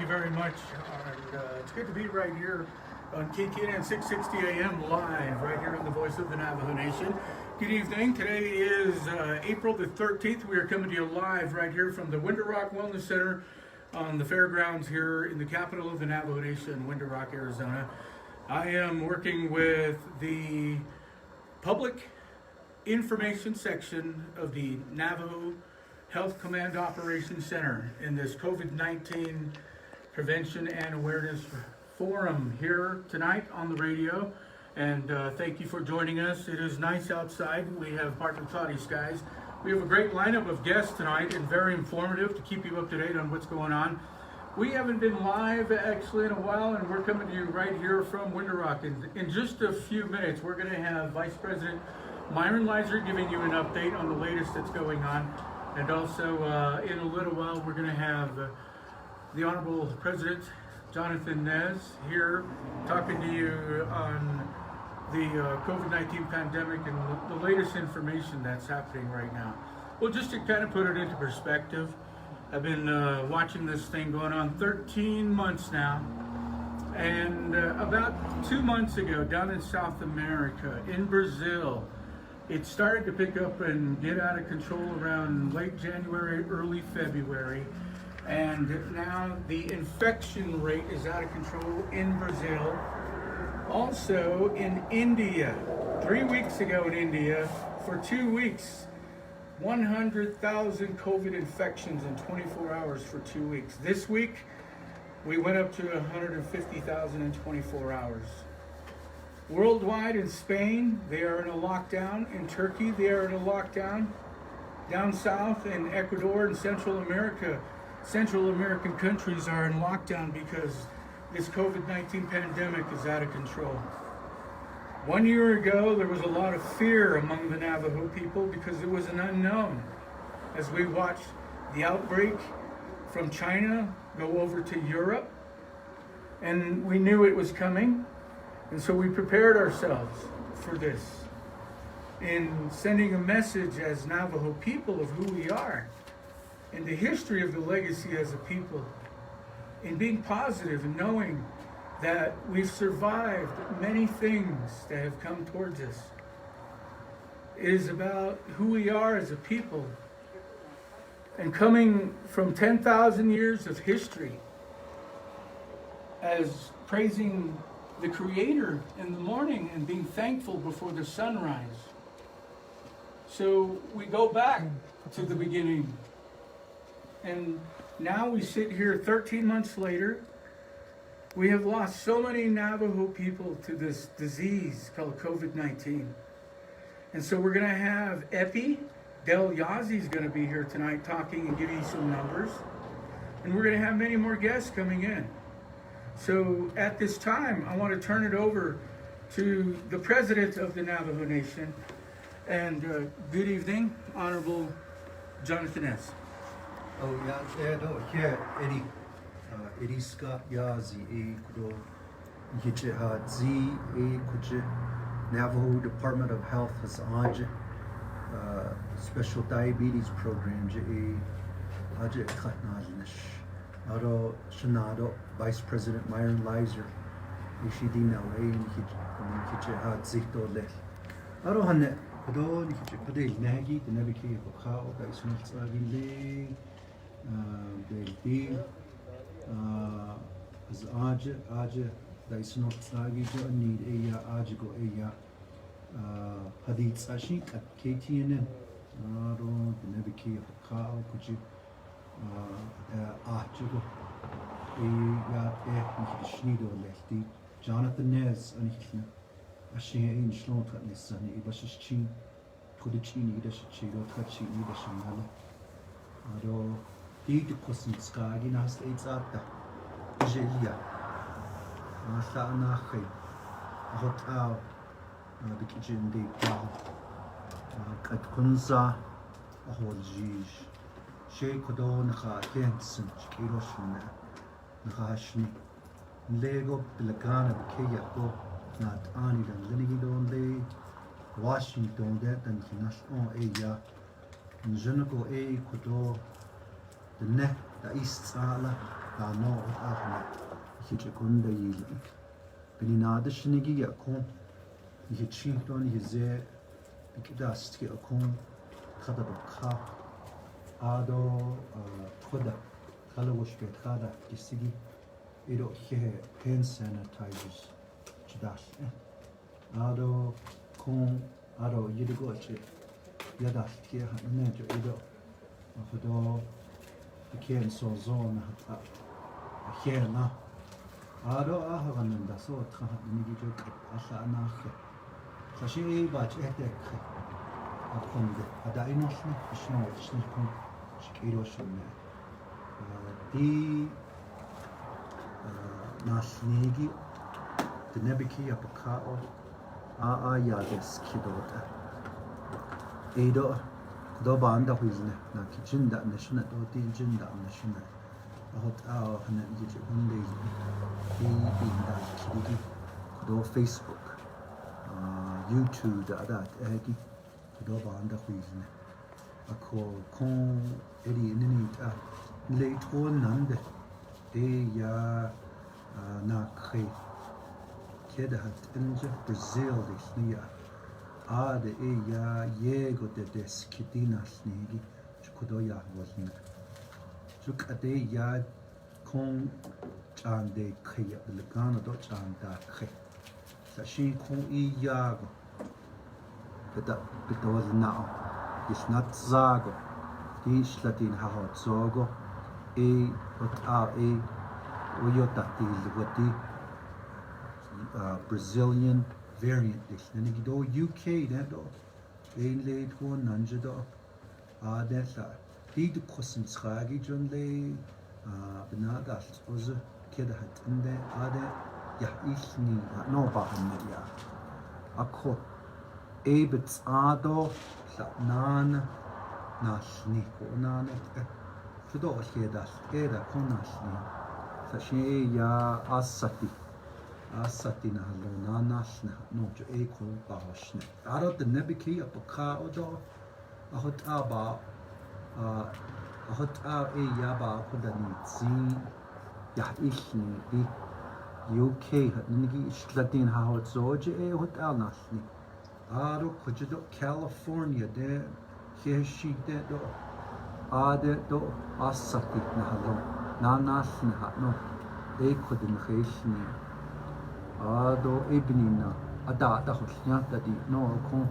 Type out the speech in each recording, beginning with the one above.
very much. And it's good to be right here on KKN 660 AM live, right here on the Voice of the Navajo Nation. Good evening. Today is April the 13th. We are coming to you live right here from the Winter Rock Wellness Center on the fairgrounds here in the capital of the Navajo Nation, Winter Rock, Arizona. I am working with the public information section of the Navajo Health Command Operations Center in this COVID-19 Prevention and Awareness Forum here tonight on the radio. And thank you for joining us. It is nice outside. We have partly cloudy skies. We have a great lineup of guests tonight and very informative to keep you up to date on what's going on. We haven't been live actually in a while, and we're coming to you right here from Winter Rock. In just a few minutes, we're going to have Vice President Myron Leiser giving you an update on the latest that's going on. And also, in a little while, we're going to have the Honorable President Jonathan Nez here talking to you on the COVID-19 pandemic and the latest information that's happening right now. Well, just to kind of put it into perspective, I've been watching this thing going on 13 months now. And about 2 months ago, down in South America, in Brazil, it started to pick up and get out of control around late January, early February. And now the infection rate is out of control in Brazil. Also in India, 3 weeks ago in India, for 2 weeks, 100,000 COVID infections in 24 hours for 2 weeks. This week, we went up to 150,000 in 24 hours. Worldwide, in Spain, they are in a lockdown. In Turkey, they are in a lockdown. Down south in Ecuador and Central America, Central American countries are in lockdown because this COVID-19 pandemic is out of control. 1 year ago, there was a lot of fear among the Navajo people because it was an unknown. As we watched the outbreak from China go over to Europe, and we knew it was coming. And so we prepared ourselves for this in sending a message as Navajo people of who we are and the history of the legacy as a people, in being positive and knowing that we've survived many things that have come towards us. It is about who we are as a people, and coming from 10,000 years of history as praising the Creator in the morning and being thankful before the sunrise. So we go back to the beginning. And now we sit here 13 months later. We have lost so many Navajo people to this disease called COVID-19. And so we're going to have Epidemiology is going to be here tonight talking and giving you some numbers. And we're going to have many more guests coming in. So at this time, I want to turn it over to the President of the Navajo Nation. And good evening, Honorable Jonathan S. Oh, yeah, no, here, Eddie Scott Yazi, Ecuador, Yichihadzi, Ekuche, Navajo Department of Health has on special diabetes program, Aje Katnajnish. Aro Shanado, Vice President Myron Leiser, Ishidina Lane, Yichihadzi, Dole. Aro Hanet, Kodon, Yichipade, Nagi, the Naviki of Kao, Gaismitsagi. Belti as Aja that's not Sagi need Aya Ajigo Aya Hadith Sashik at KTN Aro the Nebiki of Kao Kuchi Ajigo Aya Shnido Lefty Jonathan Nez and Ashe in Schlot at Nissan Ibashichin Pudichini Idashiro Tachi Idashanala Aro Dito Kosinskagi nas Eitzata Jelia Masanachi Hotel the kitchen de Pal Katkunza Ahojij Shekodon Ha Jensen Kiroshina Nahashni Lego Pilagana Kayako Not Ani and Linigidon Day Washington that and Hinash on Eya Njunago Ecuador the neck, the East Sala, no ahna hije kunda yili bininada shinigi ya kon hije chinton hije bikidast ki akon khada bakha ado khoda khala woshbet khada kisigi iro he hand sanitizers chidash ado kon ado yidigo che yadash ki hanne jo ido khodo Ken so zone hat hena ado ahagananda so tha nigi jo asa nach sashi bach etek akonde ada inosne ishno ishnikon shkiro shone di nasnigi de nebiki apakao a ya des kidota edo do banda huizne na kitchen da nashna do tin da nashna hot hana yije hunde di binda kidi do Facebook YouTube da egi do banda huizne ako kon edi nini le to nande de ya na khe keda hat inje Brazil disnia de ya yego de deskidina snigi chukudo ya wasne chuk ade ya kon chande khaya bilgana do chanda khe sashi kon ya beta was now is not zago di slatin ha hot zogo ot uyota di Brazilian variant this then you do UK that do ein late one nanje do that die de kosten trage john le benadas also kid hat in der ja ich nie no bachen ja akko ebets ado nan nasni ko nan so do kedas eda konasni sashi ya asati na hallo na nasna no jo ekon baashne aro de nebiki apaka odo ahot aba yaba kodani zi ya ishni di UK hat nigi ishlatin ha hot zoje hot nasni aro kojido California de heshi de do do asati na hallo na nasni ha no ekodin khishni ado ebnina ada hosnya tadi no kon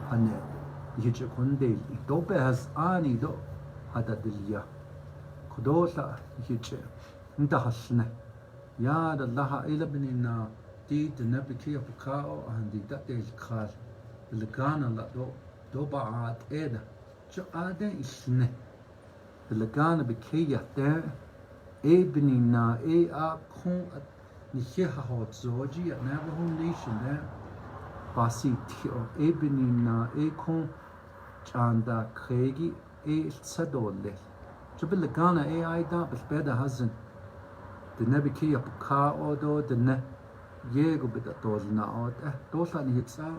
ane yije konde do behas ani do hada dilya kodosa yije nda hasne ya da laha ilabnina di de nabiki apkao andi da del khar bilgana la do baat eda jo ade isne bilgana bikiya de ebnina a kon Nihe hot zoji at Navajo Nation there. Basi tio ebinina kon chanda kregi tsadole. Jubilagana aida beda hazen. The nebiki apka odo the ne yego beda dolna od dosa ni hitsa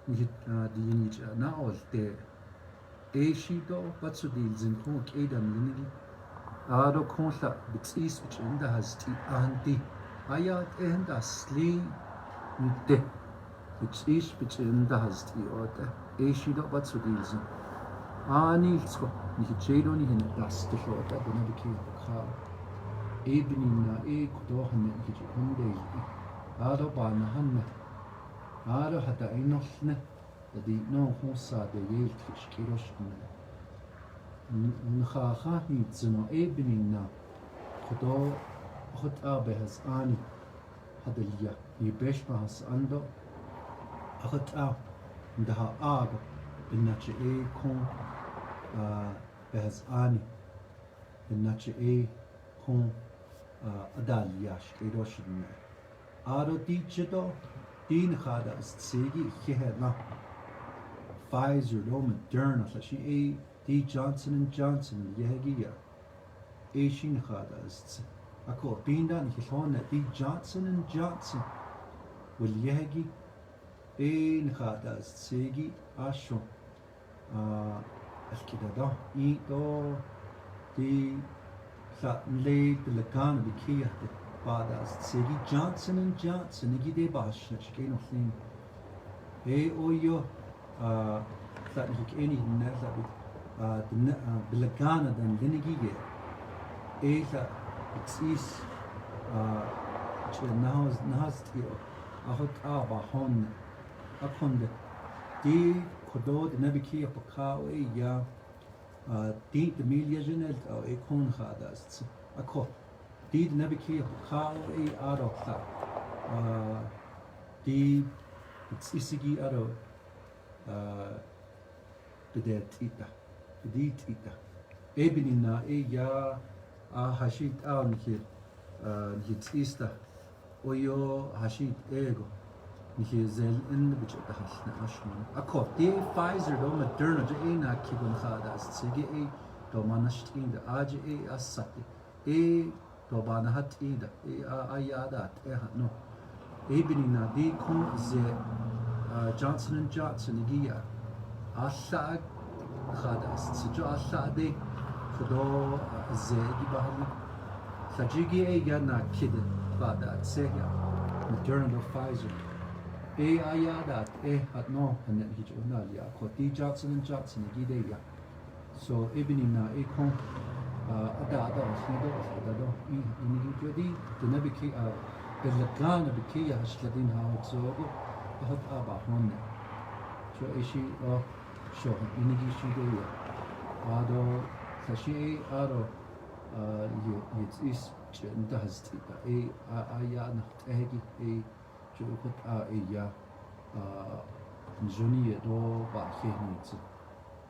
ni di nich na od de shido batsu dil zin ko edam linigi ado konsa bitsis which in the has ti anti ayat and asli de which is in the has ti oda shido batsu dil zin ani sko ni chedo ni hin das to oda the nebiki apka ebnina kudo hanne hiji hunde ado bana hanne ado hata inosne di no hosa de yel kiroshne nkha hi tsno ebnina kudo hot abe has ani hadaliya ni beshma has ando hot a ndaha aba binnache kon behas ani binnache kon adaliyash kiroshne ado dichdo din khada segi khena Pfizer no Moderna sashi D Johnson & Johnson yegiya shin khada ako bindan khona D Johnson & Johnson will yegi in khada segi asho alkidada do di sa le Bilagana Bikia Badas Sigi Johnson and Johnson Nigi Bash Shkeno thing. E oyo that hik any that Bilagana than Linigige. E that it's Nahastio Ahot Abahon Akonde Di Kodod Nebikia Pakao Ya Di the Milia Janet or Ekon Hadas Ako Di Nebikia Pakao Adokta Di it's Isigi Ado the dead Tita the Di Tita Ebinina Ya Hashit Al here Hit Easter Oyo Hashit Ego Nihizel in the budget the Hashna Ashman. A cop, the Pfizer, do Moderna, Jana Kibun Hadas, Sigi do Manashtin, the Aji Asati, Dobana Hat Ida, Ayadat, no. Ebinina, the Kun ze Johnson and Johnson, Gia, Asag Hadas, Sijo Asade, Kudo Zegi Bahami, Sajigi Yana Kid, Bada, Seya, Moderna do Pfizer. Ayadat at no and then he jonalia Koti Johnson and Johnson Gideya. So Ebinina Ekon Adada Snido Adado in the Nebiki the Lagana Bikia Shladin Howard Hot Abba Honne. So Ishi or Show Inigi Shidoya Ado Sashi Ado it's Daztita Ayan Egi Iya Johnny do Bahit.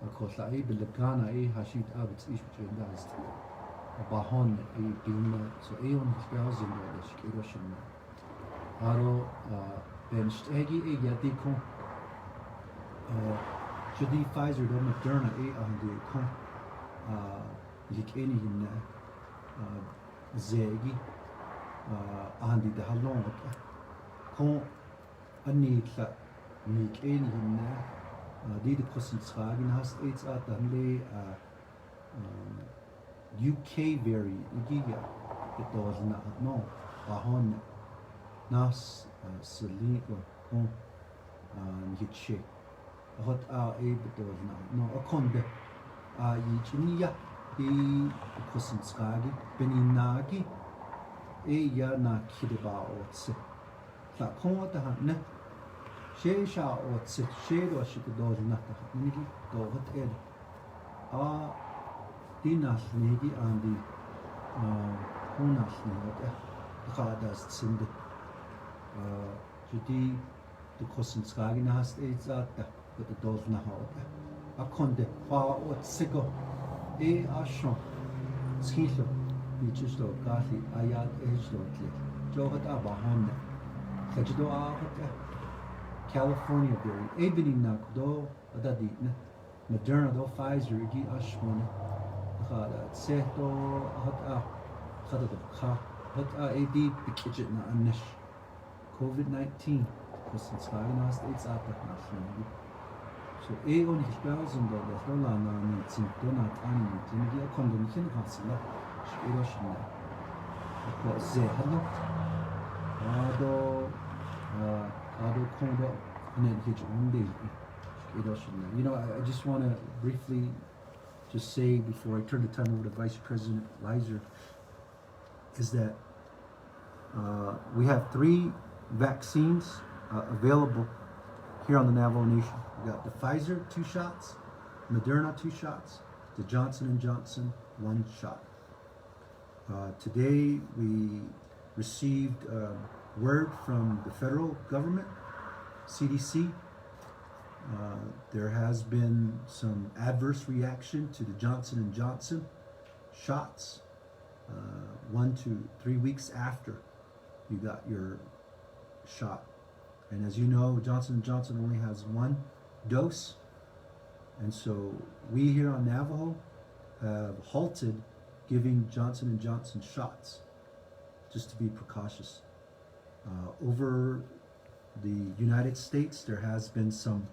Of course, I Bilagana, Hashit Abits Ish Dynasty. Bahon, Bima, so Aeon thousand dollars, Kiroshin. Aro benched Egi, Yadiko, Jodi Pfizer, do Moderna, on the con Yikeni in Zegi, Andy the Halon. Kon Anita Nik in die Kostenfragen hast jetzt dann le UK variant Giga it does not no Bahon Nas Seligo Kon Yitche Hot it does not no Akonde Yichinia die Kostenfrage Beninagi ya na Kidaba Otse La Conta ne Shesha or sit shade or she could do nothing. Nigi do what ed. Dinas Nigi and the Honas Nigi, the Hadas Sinde. Judy the Cousins Raginas aids at the but the does not have a conde far or sigo Ashon Skilo, beaches of Gathi, Ayad Edge Lotly, Johat Abahon. California berry, Ebony Nakdo, Adadina, Moderna do Pfizer, Gi Ashmona, Seto, Hadaka, AD, the kitchen Anish, COVID-19, because it's United States at that national. So, on his thousand dollars, Rolana needs in Donut Annie, Timothy, a condemnation Hasla, Hiroshima. Of course, Zehano. Ado Kondo and then hit one day. You know, I just want to briefly just say before I turn the time over to Vice President Leiser is that we have 3 vaccines available here on the Navajo Nation. We got the Pfizer 2 shots, Moderna 2 shots, the Johnson & Johnson 1 shot. Today we received word from the federal government, CDC. There has been some adverse reaction to the Johnson & Johnson shots 1 to 3 weeks after you got your shot. And as you know, Johnson & Johnson only has 1 dose. And so we here on Navajo have halted giving Johnson & Johnson shots just to be precautious. Over the United States, there has been some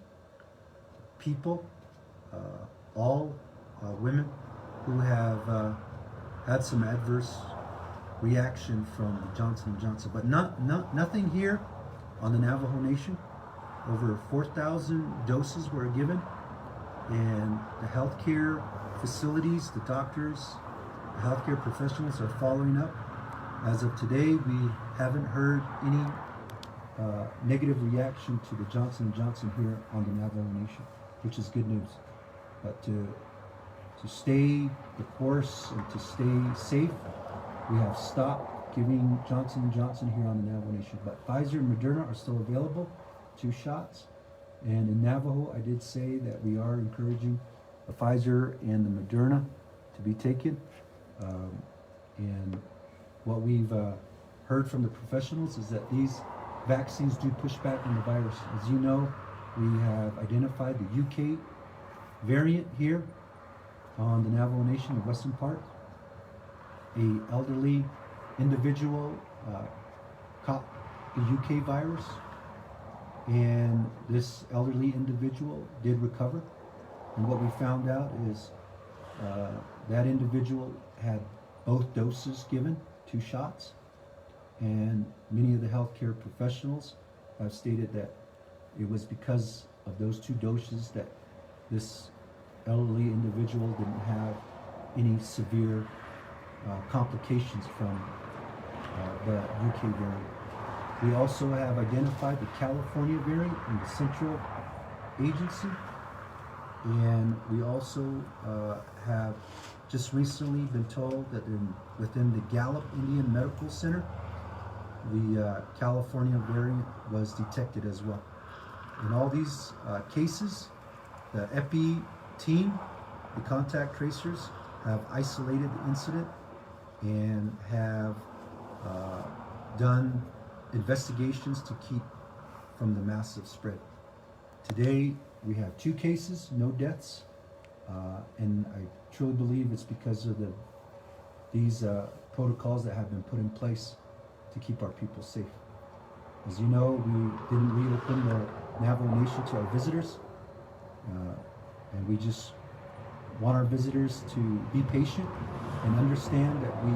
people, all women, who have had some adverse reaction from Johnson & Johnson, but nothing here on the Navajo Nation. Over 4,000 doses were given, and the healthcare facilities, the doctors, the healthcare professionals are following up. As of today, we haven't heard any negative reaction to the Johnson & Johnson here on the Navajo Nation, which is good news. But to stay the course and to stay safe, we have stopped giving Johnson & Johnson here on the Navajo Nation. But Pfizer and Moderna are still available, 2 shots. And in Navajo, I did say that we are encouraging the Pfizer and the Moderna to be taken. And what we've heard from the professionals is that these vaccines do push back on the virus. As you know, we have identified the UK variant here on the Navajo Nation, the western part. A elderly individual caught the UK virus, and this elderly individual did recover. And what we found out is that individual had both doses given, 2 shots, and many of the healthcare professionals have stated that it was because of those 2 doses that this elderly individual didn't have any severe complications from the UK variant. We also have identified the California variant in the Central Agency, and we also have just recently been told that within the Gallup Indian Medical Center, the California variant was detected as well. In all these cases, the Epi team, the contact tracers, have isolated the incident and have done investigations to keep from the massive spread. Today, we have 2 cases, no deaths, and I truly believe it's because of these protocols that have been put in place to keep our people safe. As you know, we didn't reopen the Navajo Nation to our visitors, and we just want our visitors to be patient and understand that we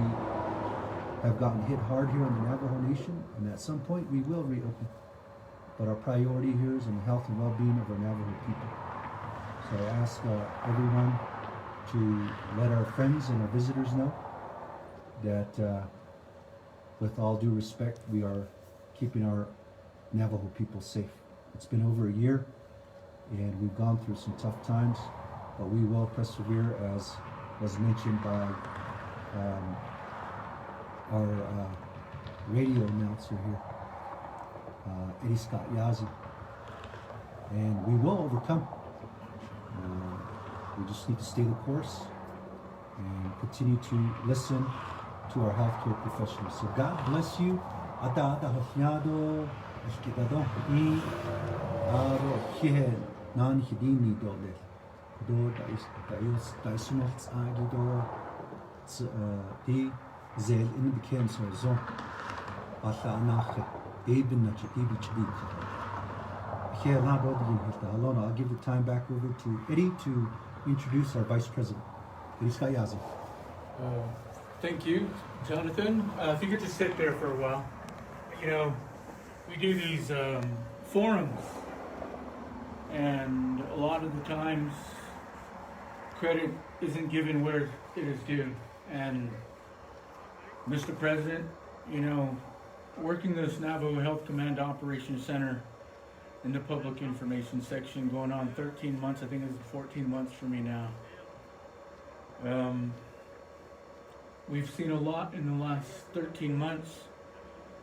have gotten hit hard here on the Navajo Nation, and at some point we will reopen. But our priority here is in the health and well-being of our Navajo people. So I ask everyone to let our friends and our visitors know that with all due respect, we are keeping our Navajo people safe. It's been over a year, and we've gone through some tough times, but we will persevere, as was mentioned by our radio announcer here, Eddie Scott Yazzie. And we will overcome. We just need to stay the course and continue to listen to our healthcare professionals. So God bless you. Ata hofiado eskidado I aro hihe nan hidini dole. Do daisumot agido di zel in the ken so zo. Ata nache eben na chibi chibi. Here na bod yin hita alone. I'll give the time back over to Eddie to introduce our Vice President, Eddie Scott Yazzie. Thank you, Jonathan. If you could just sit there for a while. You know, we do these forums, and a lot of the times credit isn't given where it is due. And Mr. President, you know, working this Navajo Health Command Operations Center in the public information section going on 13 months, I think it's 14 months for me now. We've seen a lot in the last 13 months,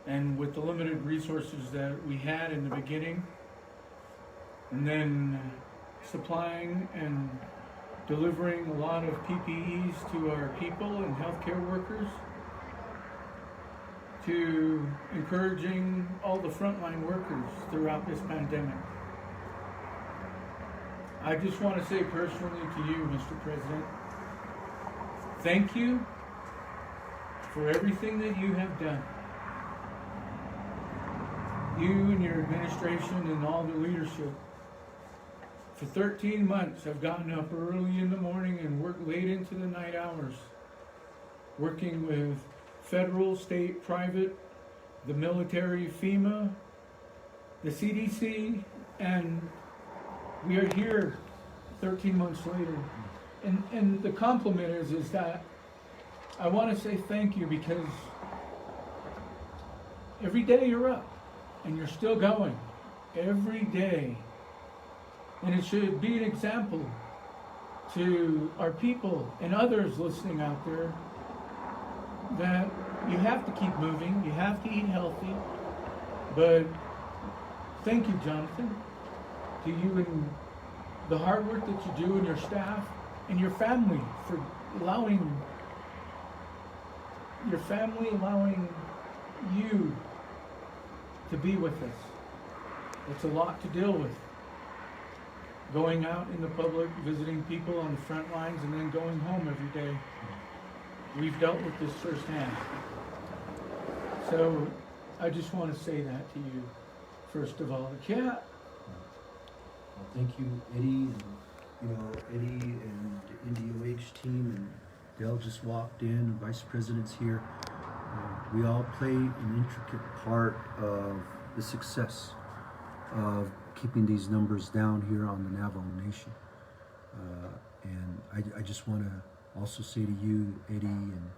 and with the limited resources that we had in the beginning, and then supplying and delivering a lot of PPEs to our people and healthcare workers, to encouraging all the frontline workers throughout this pandemic. I just want to say personally to you, Mr. President, thank you for everything that you have done. You and your administration and all the leadership for 13 months have gotten up early in the morning and worked late into the night hours working with federal, state, private, the military, FEMA, the CDC, and we are here 13 months later. And the compliment is that I want to say thank you, because every day you're up and you're still going. Every day. And it should be an example to our people and others listening out there that you have to keep moving, you have to eat healthy. But thank you, Jonathan, to you and the hard work that you do, and your staff and your family for allowing you to be with us. It's a lot to deal with. Going out in the public, visiting people on the front lines, and then going home every day. We've dealt with this firsthand. So I just want to say that to you, first of all. Yeah. Well, thank you, Eddie, and Eddie and the NDOH team, and Dell just walked in, Vice President's here. We all play an intricate part of the success of keeping these numbers down here on the Navajo Nation. And I just want to also say to you, Eddie, and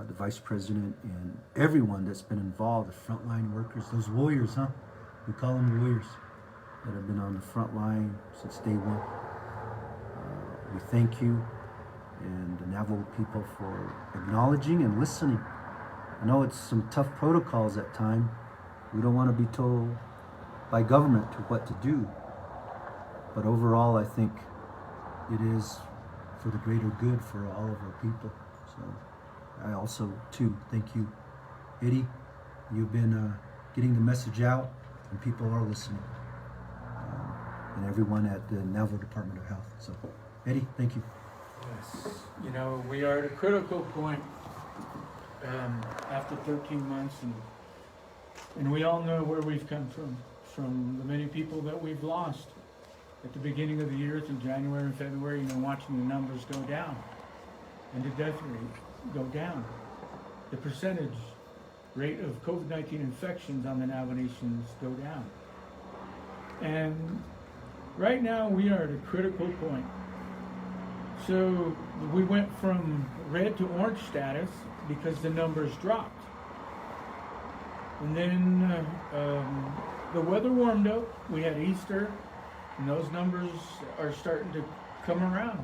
the Vice President, and everyone that's been involved, the frontline workers, those warriors, huh? We call them warriors, that have been on the front line since day one. We thank you and the Navajo people for acknowledging and listening. I know it's some tough protocols at times. We don't want to be told by government to what to do, but overall I think it is for the greater good for all of our people. So I also too thank you, Eddie. You've been getting the message out, and people are listening, and everyone at the Navajo Department of Health. So Eddie, thank you. Yes. We are at a critical point after 13 months, and we all know where we've come from the many people that we've lost at the beginning of the year through January and February, watching the numbers go down and the death rate go down. The percentage rate of COVID-19 infections on the Navajo Nations go down. And right now we are at a critical point. So we went from red to orange status because the numbers dropped. And then the weather warmed up. We had Easter, and those numbers are starting to come around.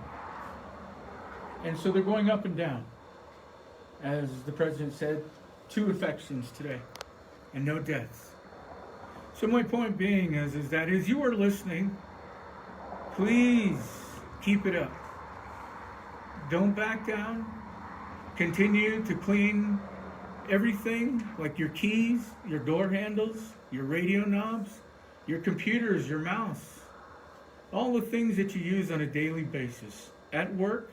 And so they're going up and down. As the president said, 2 infections today and no deaths. So my point being is that as you are listening, please keep it up. Don't back down. Continue to clean everything, like your keys, your door handles, your radio knobs, your computers, your mouse, all the things that you use on a daily basis at work,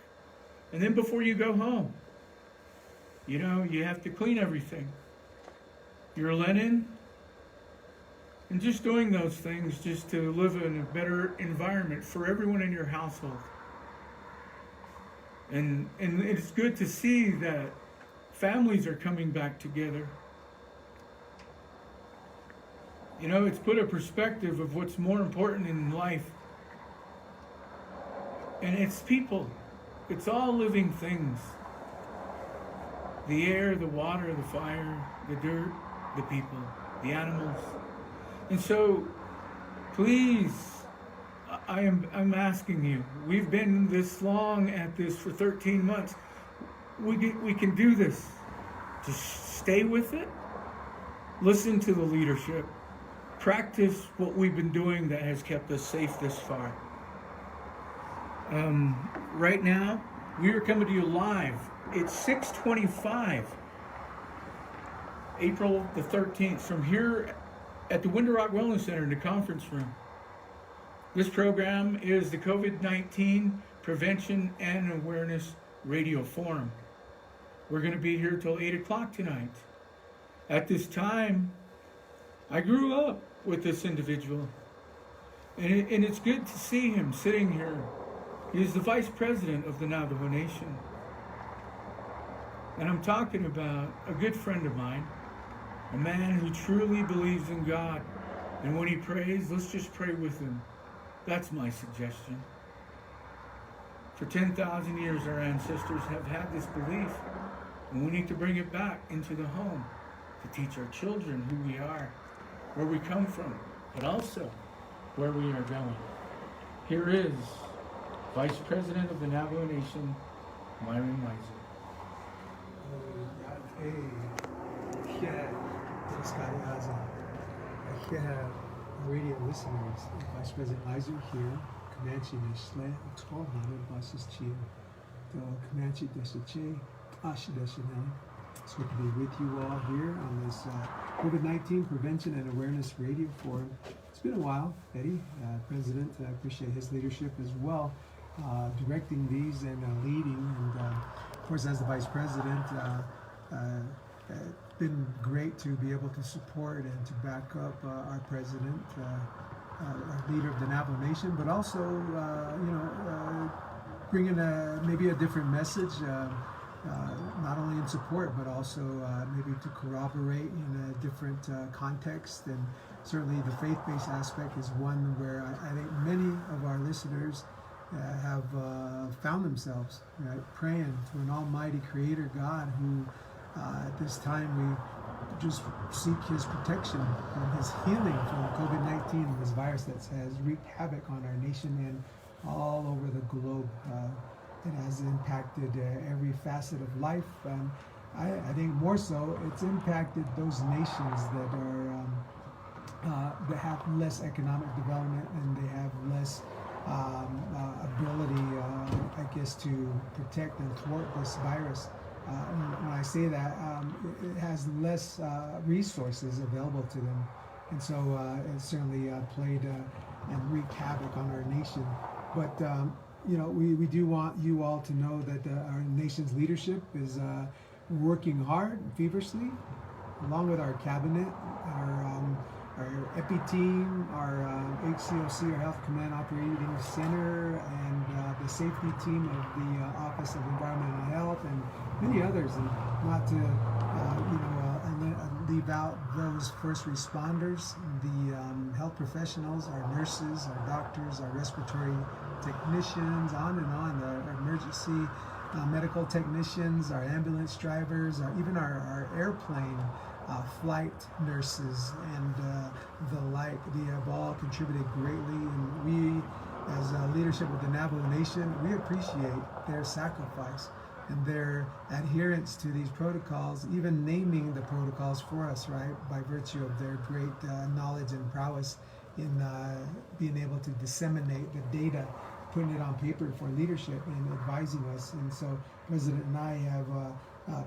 and then before you go home. You have to clean everything. Your linen, and just doing those things just to live in a better environment for everyone in your household. And it's good to see that families are coming back together. It's put a perspective of what's more important in life. And it's people. It's all living things. The air, the water, the fire, the dirt, the people, the animals. And so, please, I'm asking you, we've been this long at this for 13 months. We can do this. Just stay with it. Listen to the leadership. Practice what we've been doing that has kept us safe this far. Right now, we are coming to you live. It's 6:25, April the 13th, from here at the Winter Rock Wellness Center in the conference room. This program is the COVID-19 Prevention and Awareness Radio Forum. We're going to be here till 8 o'clock tonight. At this time, I grew up with this individual, and it's good to see him sitting here. He is the Vice President of the Navajo Nation. And I'm talking about a good friend of mine, a man who truly believes in God. And when he prays, let's just pray with him. That's my suggestion. For 10,000 years, our ancestors have had this belief, and we need to bring it back into the home to teach our children who we are, where we come from, but also where we are going. Here is Vice President of the Navajo Nation, Myron Weiser. Radio listeners, Vice President Weiser here, Comanche Neshle, Tolhana, Basis Chia, the Comanche Deshache, Asha Deshanel. It's good to be with you all here on this COVID-19 Prevention and Awareness Radio Forum. It's been a while, Eddie, President. I appreciate his leadership as well, directing these and leading. And of course, as the Vice President, it's been great to be able to support and to back up our President, our leader of the Navajo Nation, but also, bringing maybe a different message, not only in support, but also maybe to corroborate in a different context. And certainly the faith-based aspect is one where I think many of our listeners have found themselves praying to an almighty creator God who at this time we just seek his protection and his healing from COVID-19, this virus that has wreaked havoc on our nation and all over the globe. It has impacted every facet of life. I think more so, it's impacted those nations that are that have less economic development and they have less ability, I guess, to protect and thwart this virus. When I say that, it has less resources available to them, and so it certainly played and wreaked havoc on our nation. But we do want you all to know that our nation's leadership is working hard, feverishly, along with our cabinet, our EPI team, our HCOC, our Health Command Operating Center, and the safety team of the Office of Environmental Health, and many others, and not to leave out those first responders, the health professionals, our nurses, our doctors, our respiratory technicians, on and on, our emergency medical technicians, our ambulance drivers, even our airplane flight nurses and the like. They have all contributed greatly, and we, as leadership of the Navajo Nation, we appreciate their sacrifice and their adherence to these protocols, even naming the protocols for us, right, by virtue of their great knowledge and prowess in being able to disseminate the data, putting it on paper for leadership and advising us. And so President and I have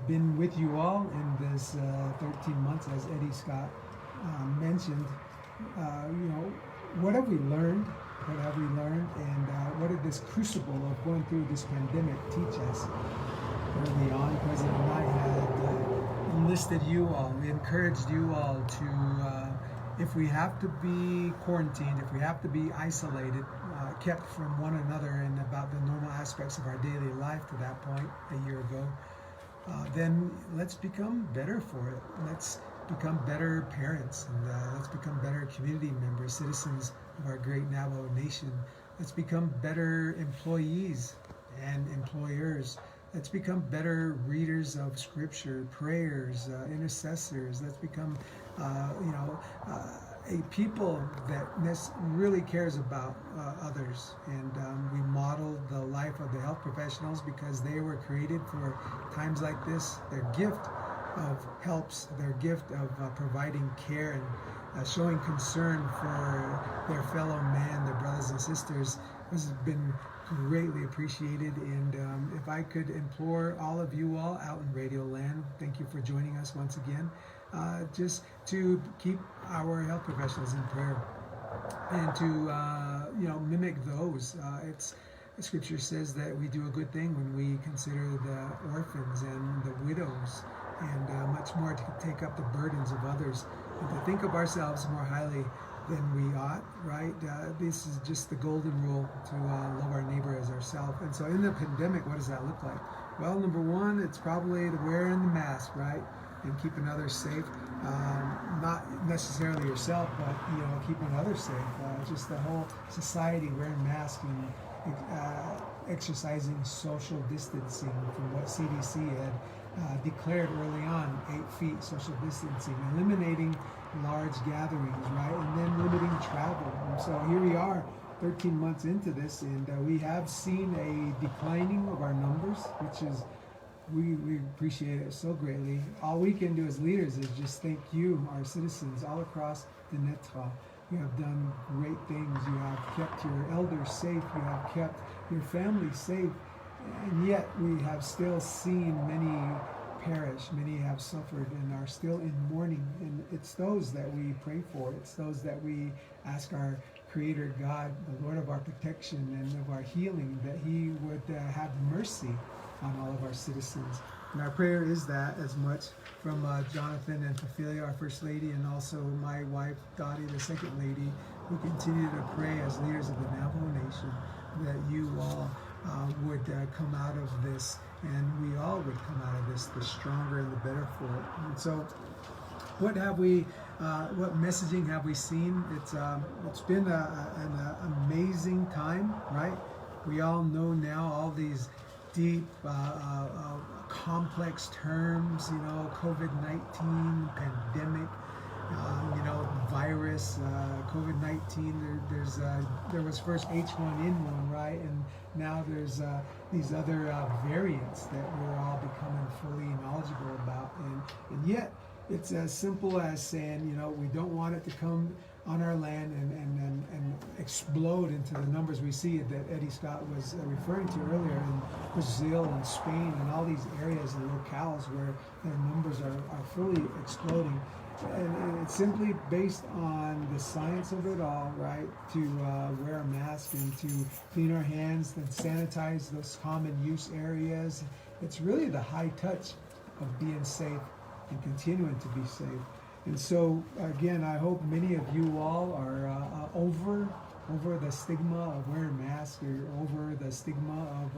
been with you all in this 13 months, as Eddie Scott mentioned. What have we learned? What have we learned? And what did this crucible of going through this pandemic teach us? Early on, President and I had enlisted you all. We encouraged you all to, if we have to be quarantined, if we have to be isolated, kept from one another and about the normal aspects of our daily life to that point a year ago, then let's become better for it. Let's become better parents, and let's become better community members, citizens of our great Navajo Nation. Let's become better employees and employers. Let's become better readers of scripture, prayers, intercessors. Let's become, a people that really cares about others. And we model the life of the health professionals because they were created for times like this. Their gift of helps, their gift of providing care and showing concern for their fellow man, their brothers and sisters, has been greatly appreciated. And if I could implore all of you all out in Radio Land, thank you for joining us once again, just to keep our health professionals in prayer and to mimic those. Scripture says that we do a good thing when we consider the orphans and the widows, and much more to take up the burdens of others, and to think of ourselves more highly than we ought, right? This is just the golden rule to love our neighbor as ourselves. And so in the pandemic, what does that look like? Well, number one, it's probably the wearing the mask, right, and keeping others safe. Not necessarily yourself, but keeping others safe. Just the whole society wearing masks and exercising social distancing from what CDC had declared early on, 8 feet social distancing, eliminating large gatherings, right, and then limiting travel. And so here we are, 13 months into this, and we have seen a declining of our numbers, which is, we appreciate it so greatly. All we can do as leaders is just thank you, our citizens all across the Netra. You have done great things. You have kept your elders safe. You have kept your family safe. And yet we have still seen many perish. Many have suffered and are still in mourning. And it's those that we pray for. It's those that we ask our Creator God, the Lord of our protection and of our healing, that He would have mercy on all of our citizens. And our prayer is that as much from Jonathan and Ophelia, our First Lady, and also my wife, Dottie, the Second Lady, who continue to pray as leaders of the Navajo Nation, that you all would come out of this, and we all would come out of this the stronger and the better for it. And so what have we, what messaging have we seen? It's been an amazing time, right? We all know now all these deep, complex terms, COVID-19, pandemic, virus, COVID-19. There was first H1N1, right? And now there's these other variants that we're all becoming fully knowledgeable about. And yet, it's as simple as saying, we don't want it to come on our land and explode into the numbers we see that Eddie Scott was referring to earlier in Brazil and Spain and all these areas and locales where their numbers are fully exploding. And it's simply based on the science of it all, right? To wear a mask and to clean our hands and sanitize those common use areas. It's really the high touch of being safe and continuing to be safe. And so, again, I hope many of you all are over the stigma of wearing masks, or over the stigma of,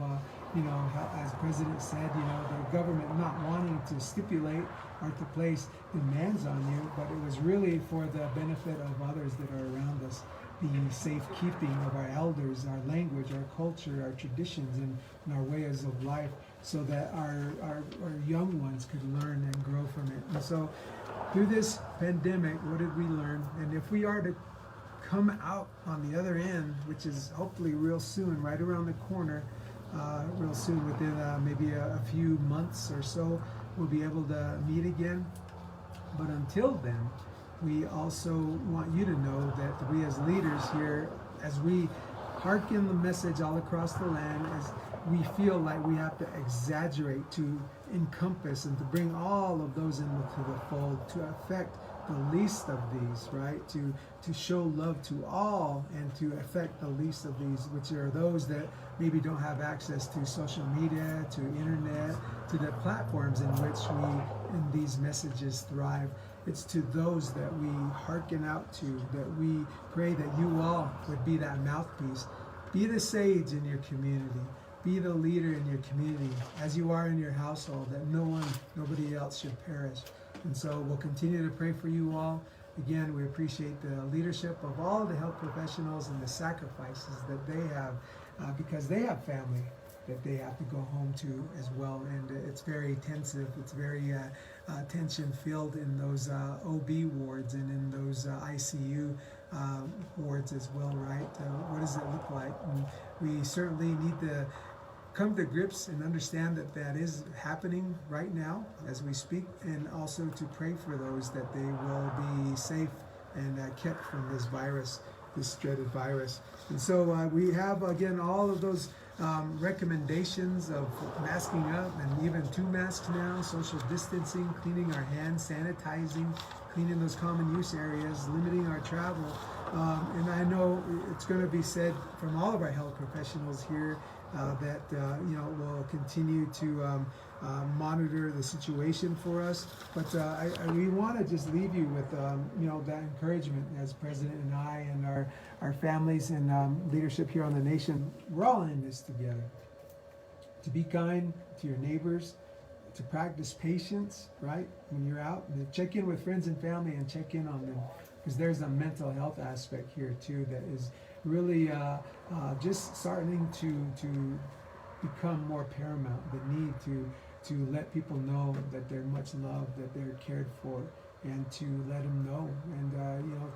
as the President said, the government not wanting to stipulate or to place demands on you, but it was really for the benefit of others that are around us. The safekeeping of our elders, our language, our culture, our traditions, and our ways of life, so that our young ones could learn and grow from it. And so through this pandemic, what did we learn? And if we are to come out on the other end, which is hopefully real soon, right around the corner, real soon, within maybe a few months or so, we'll be able to meet again. But until then, we also want you to know that we as leaders here, as we hearken the message all across the land, as we feel like we have to exaggerate to encompass and to bring all of those into the fold, to affect the least of these, right? To show love to all and to affect the least of these, which are those that maybe don't have access to social media, to internet, to the platforms in which these messages thrive. It's to those that we hearken out to, that we pray that you all would be that mouthpiece. Be the sage in your community. Be the leader in your community, as you are in your household, that nobody else should perish. And so we'll continue to pray for you all. Again, we appreciate the leadership of all the health professionals and the sacrifices that they have, because they have family that they have to go home to as well. And it's very tensive. It's very tension-filled in those OB wards and in those ICU wards as well, right? What does it look like? And we certainly need to come to grips and understand that that is happening right now as we speak, and also to pray for those that they will be safe and kept from this virus, this dreaded virus. And so we have, again, all of those recommendations of masking up, and even 2 masks now, social distancing, cleaning our hands, sanitizing, cleaning those common use areas, limiting our travel. And I know it's going to be said from all of our health professionals here that we'll continue to monitor the situation for us. But we want to just leave you with that encouragement, as President and I and our families and leadership here on the nation. We're all in this together. to be kind to your neighbors, to practice patience, right? When you're out, and check in with friends and family and check in on them, because there's a mental health aspect here too that is really just starting to become more paramount. The need to let people know that they're much loved, that they're cared for, and to let them know. And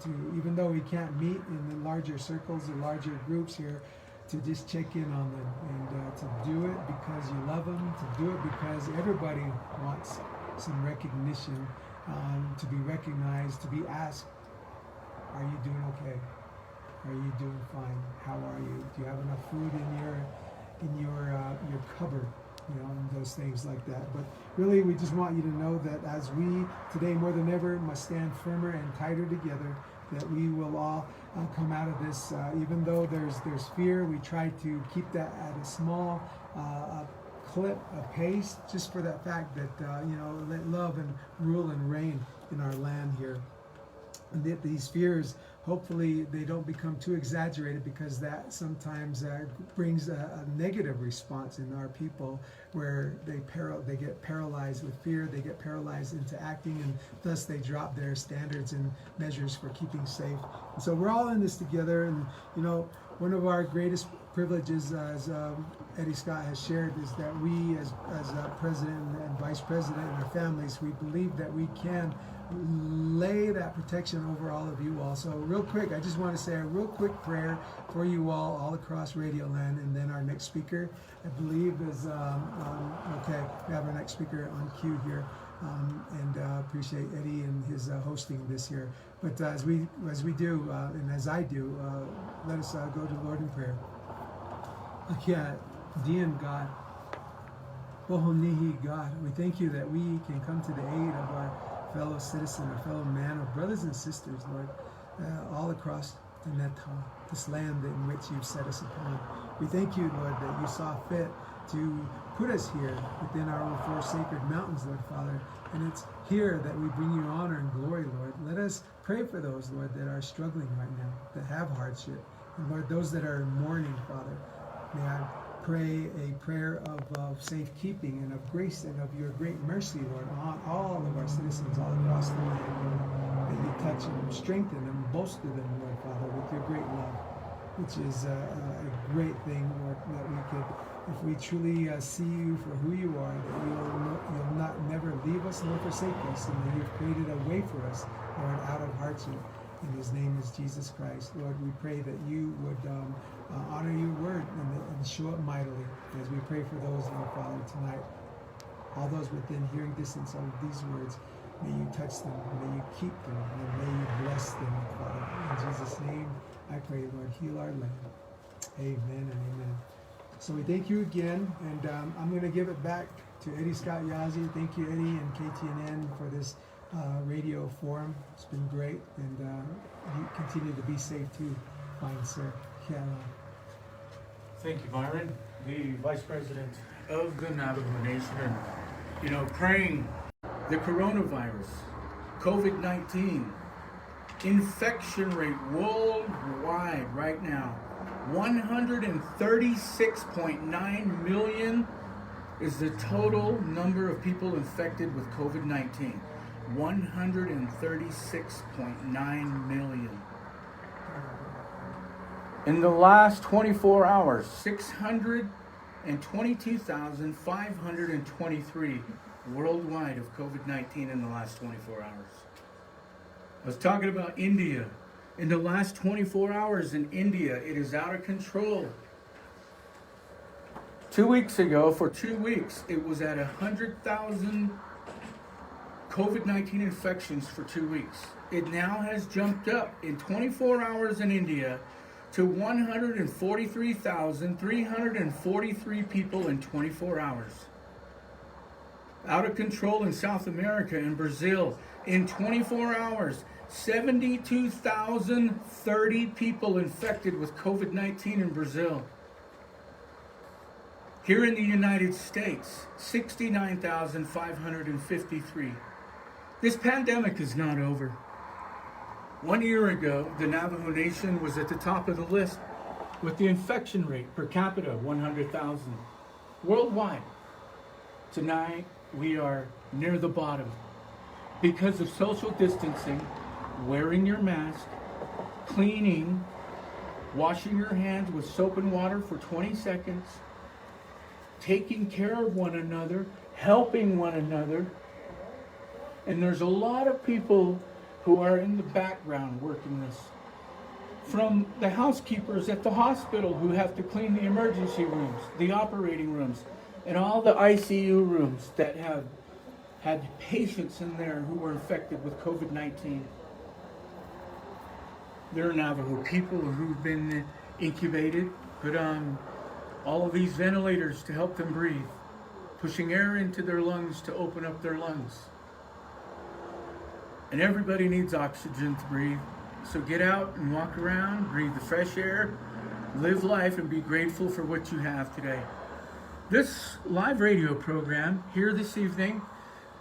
to, even though we can't meet in the larger circles or larger groups here, to just check in on them, and to do it because you love them, to do it because everybody wants some recognition, to be recognized, to be asked, are you doing okay? Are you doing fine? How are you? Do you have enough food in your cupboard? And those things like that. But really, we just want you to know that as we today more than ever must stand firmer and tighter together, that we will all come out of this. Even though there's fear, we try to keep that at a small clip, a pace, just for that fact that let love and rule and reign in our land here. And that these fears, hopefully they don't become too exaggerated, because that sometimes brings a negative response in our people, where they get paralyzed with fear, they get paralyzed into acting, and thus they drop their standards and measures for keeping safe. And so we're all in this together, and one of our greatest privileges, as Eddie Scott has shared, is that we as president and vice president and our families, we believe that we can lay that protection over all of you all. So real quick, I just want to say a real quick prayer for you all across Radio Land, and then our next speaker, I believe, is okay. We have our next speaker on cue here, and appreciate Eddie and his hosting this year. But as we do, and as I do, let us go to the Lord in prayer. Yeah, Dian God, Bohonihi God, we thank you that we can come to the aid of our fellow citizen, our fellow man, our brothers and sisters, Lord, all across the Neta, this land in which you've set us upon. We thank you, Lord, that you saw fit to put us here within our own four sacred mountains, Lord Father, and it's here that we bring you honor and glory, Lord. Let us pray for those, Lord, that are struggling right now, that have hardship, and Lord, those that are in mourning, Father. May I pray a prayer of safekeeping and of grace and of your great mercy, Lord, on all of our citizens all across the land, Lord, that you touch them, strengthen them, bolster them, Lord Father, with your great love, which is a great thing, Lord, that we could, if we truly see you for who you are, that you'll not never leave us nor forsake us, and that you've created a way for us, Lord, out of hardship. And his name is Jesus Christ. Lord, we pray that you would honor your word and show up mightily as we pray for those, Lord Father, tonight. All those within hearing distance of these words, may you touch them, may you keep them, and may you bless them, Father. In Jesus' name, I pray, Lord, heal our land. Amen and amen. So we thank you again, and I'm going to give it back to Eddie Scott Yazzie. Thank you, Eddie and KTNN, for this radio forum. It's been great, and you continue to be safe too, fine sir. Yeah. Thank you, Byron, the Vice President of the Navajo Nation. And, praying the coronavirus, COVID-19, infection rate worldwide right now, 136.9 million is the total number of people infected with COVID-19. 136.9 million. In the last 24 hours, 622,523 worldwide of COVID-19 in the last 24 hours. I was talking about India. In the last 24 hours in India, it is out of control. 2 weeks ago, for 2 weeks, it was at 100,000 COVID-19 infections for 2 weeks. It now has jumped up in 24 hours in India to 143,343 people in 24 hours. Out of control in South America and Brazil. In 24 hours, 72,030 people infected with COVID-19 in Brazil. Here in the United States, 69,553. This pandemic is not over. 1 year ago, the Navajo Nation was at the top of the list with the infection rate per capita, 100,000. worldwide. Tonight, we are near the bottom because of social distancing, wearing your mask, cleaning, washing your hands with soap and water for 20 seconds, taking care of one another, helping one another. And there's a lot of people who are in the background working this. From the housekeepers at the hospital who have to clean the emergency rooms, the operating rooms, and all the ICU rooms that have had patients in there who were infected with COVID-19. There are Navajo people who've been incubated, put on all of these ventilators to help them breathe, pushing air into their lungs to open up their lungs. And everybody needs oxygen to breathe. So get out and walk around, breathe the fresh air, live life, and be grateful for what you have today. This live radio program here this evening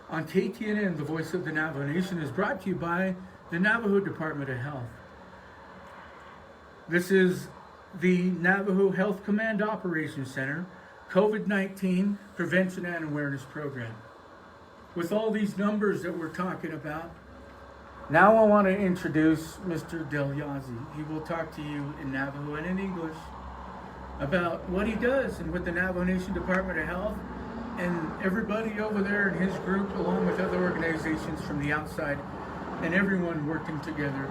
on KTNN, the Voice of the Navajo Nation, is brought to you by the Navajo Department of Health. This is the Navajo Health Command Operations Center COVID-19 Prevention and Awareness Program. With all these numbers that we're talking about, now I want to introduce Mr. Delyazi. He will talk to you in Navajo and in English about what he does and what the Navajo Nation Department of Health and everybody over there in his group, along with other organizations from the outside, and everyone working together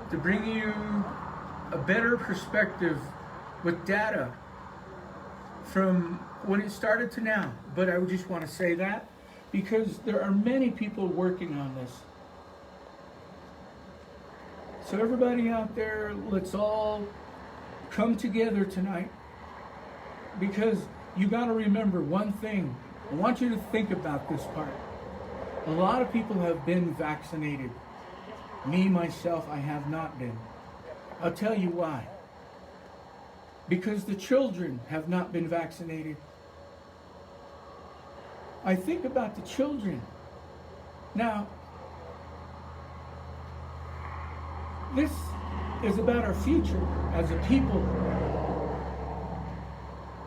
to bring you a better perspective with data from when it started to now. But I would just want to say that because there are many people working on this. So everybody out there, let's all come together tonight, because you got to remember one thing. I want you to think about this part. A lot of people have been vaccinated. Me, myself, I have not been. I'll tell you why. Because the children have not been vaccinated. I think about the children. Now, this is about our future as a people.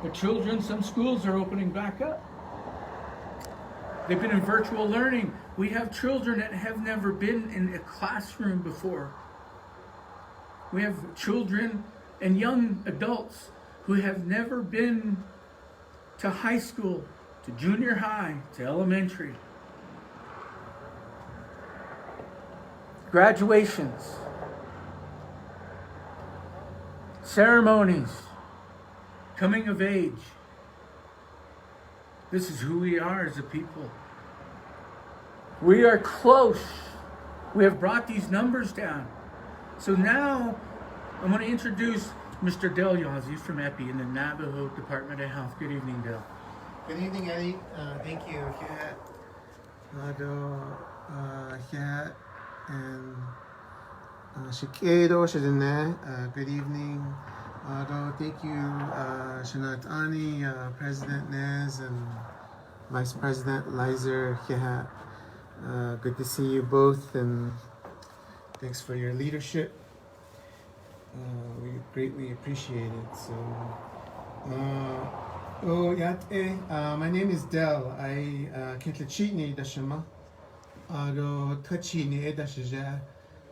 The children, some schools are opening back up. They've been in virtual learning. We have children that have never been in a classroom before. We have children and young adults who have never been to high school, to junior high, to elementary. Graduations, ceremonies, coming of age. This is who we are as a people. We are close. We have brought these numbers down. So now I'm going to introduce Mr. Delyazi from Epi in the Navajo Department of Health. Good evening, Del. Good evening, Eddie. Thank you. Good evening. Thank you, Shanat Ani, President Nez, and Vice President Lizer. Good to see you both, and thanks for your leadership. We greatly appreciate it. So, my name is Del. I Kitlachini Dashama. Aro Tachini Dashaja.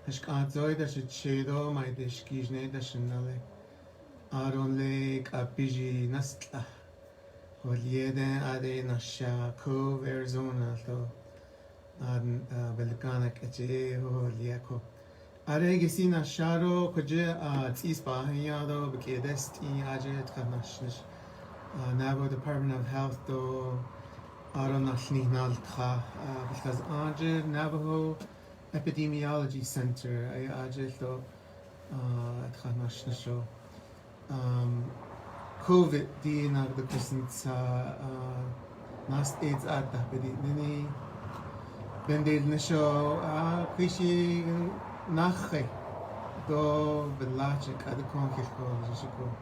Hashkanzoi Dashachedo, my Deshkijne Dashanale. Aron Lake Apiji Nastla. Holieden Ade Nasha Cove, Arizona. Belkanak Eche Holiako. Aregisina Sharo Koje Tispa Yado Bekedesti Ajet Kanashnish Navajo Department of Health do Aronashni Naltra because Ajet Navajo Epidemiology Center Ajet do Kanashnisho COVID di Nagda Kusinsa Nast AIDS at the Pedini Bendil Nisho Kishi Nache do Belachik at the Conquistco, Jessico,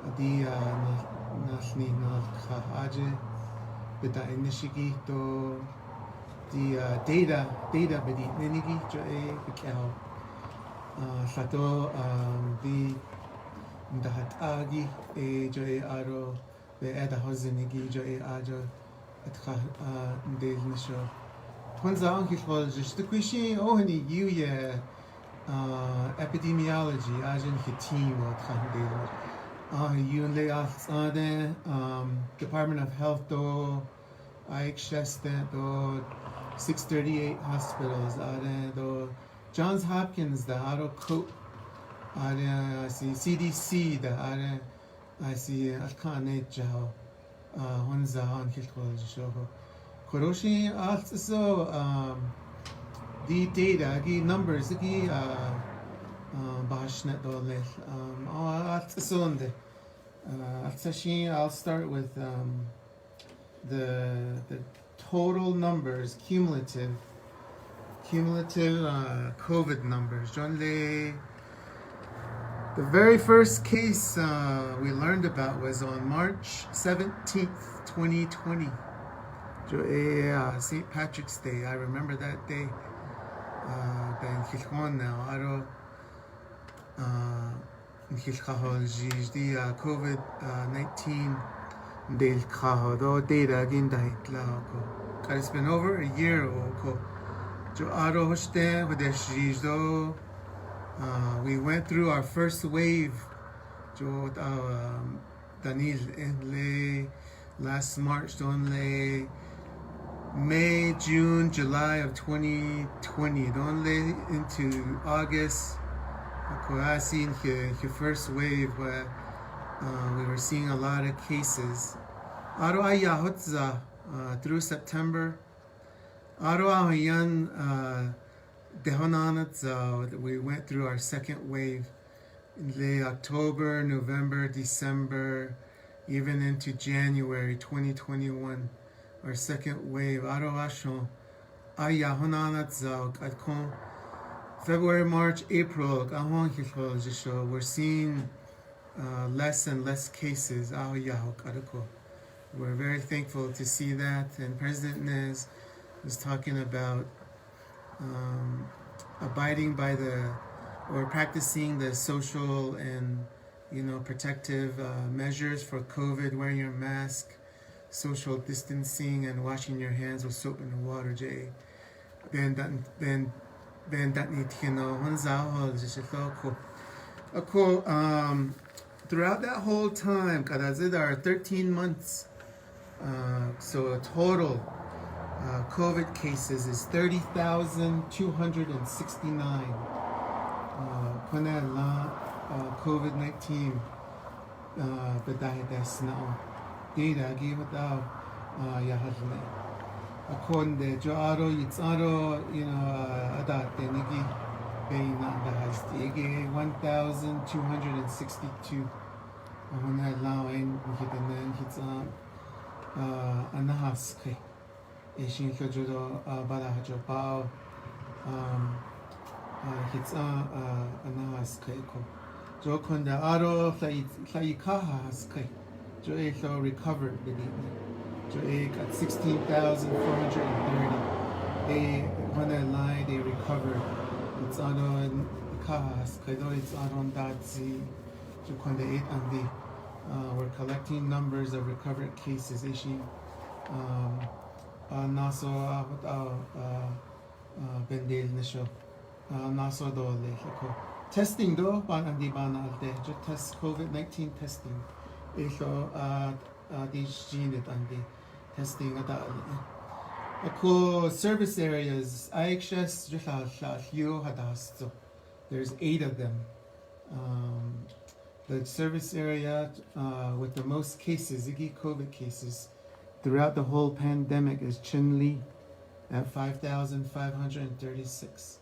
Adia Nashni Nalka Aje, Beta Inishigi to the data Bedi Ninigi Joe Bikao Sato the Dahat Agi Joe Aro be'eda hozinigi jo e ajo atcha ndel nisho. Twanza anki khol jishtukwishi ohni yuye epidemiology ajan hitim o tchandel. Yun le ade Department of Health do Aikshestent do 638 hospitals ade do Johns Hopkins da aro coat ade I see CDC da ade I see alkane jaho honza anki khol jisho. Koroshi also the data, the numbers, the bahashnet dole. I'll start with the total numbers, cumulative COVID numbers. The very first case we learned about was on March 17th, 2020. St. Patrick's Day. I remember that day. Ben Kilkon now. Aro COVID-19 del Kahodo data again dahitla. It's been over a year ago. Jo aro hoste hodeshijdo. We went through our first wave. Jo Danil enle last March donle. May, June, July of 2020. Only into August. I seen the first wave where we were seeing a lot of cases. Aro ayahotza through September. Aro ahayan dehonanatza. We went through our second wave. In October, November, December, even into January 2021. Our second wave, February, March, April, we're seeing less and less cases. We're very thankful to see that. And President Nez was talking about abiding by or practicing the social and protective measures for COVID, wearing your mask, social distancing, and washing your hands with soap and water. Throughout that whole time, there are 13 months. So a total COVID cases is 30,269. COVID-19 data give it out yahadne akon de joaro yitzaro adat denigi beina dahasti 1,262 on that line hidden hitsa anahaske eshin kojodo balahajo bao hitsa anahaske ko jokonda aro saikaha haske Joe recovered the Joe got 16,430. When they lie, they recovered. It's on Kahas, Kaido, it's on Datsi, Jokonda 8 and the we're collecting numbers of recovered cases. Ishi Naso Bendel Nisho Naso Dole. Testing though, Banandi Banal de test COVID-19 testing. Eso these gene and the testing at the service areas. There's 8 of them. The service area with the most cases, COVID cases, throughout the whole pandemic is Chinli at 5,536.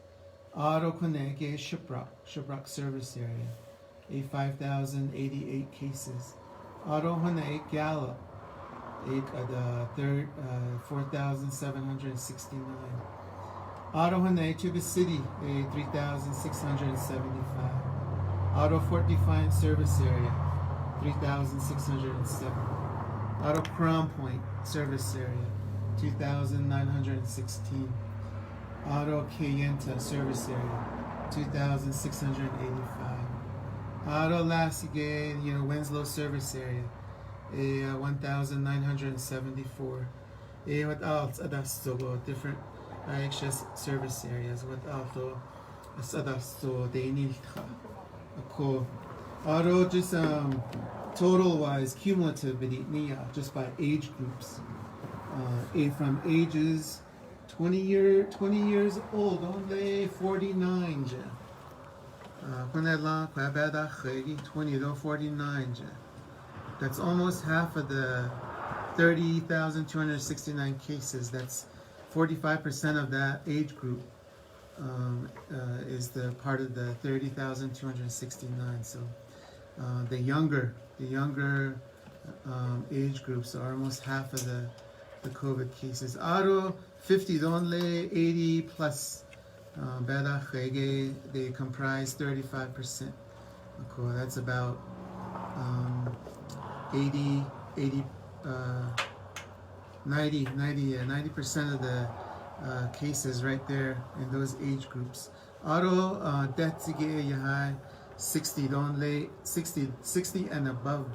Aro Konege Shiprak service area, 5,088 cases. Arohane Gallup, 4,769. Arohane Tuba City, 3,675. Auto Fort Defiance service area, 3,607. Auto Crown Point service area, 2,916. Auto Cayenta service area, 2,685. Auto Lassigay, Winslow service area, 1,974. What else? Adasto different IHS service areas. What else? Adasto Dainilcha. Cool. Auto just total wise cumulative just by age groups. From ages 20 years old only 49 20 to 49. That's almost half of the 30,269 cases. That's 45% of that age group is the part of the 30,269. So the younger age groups are almost half of the COVID cases. Aro 50 only 80 plus. They comprise 35%. Okay, that's about 90% of the cases right there in those age groups. Aro death 60 and above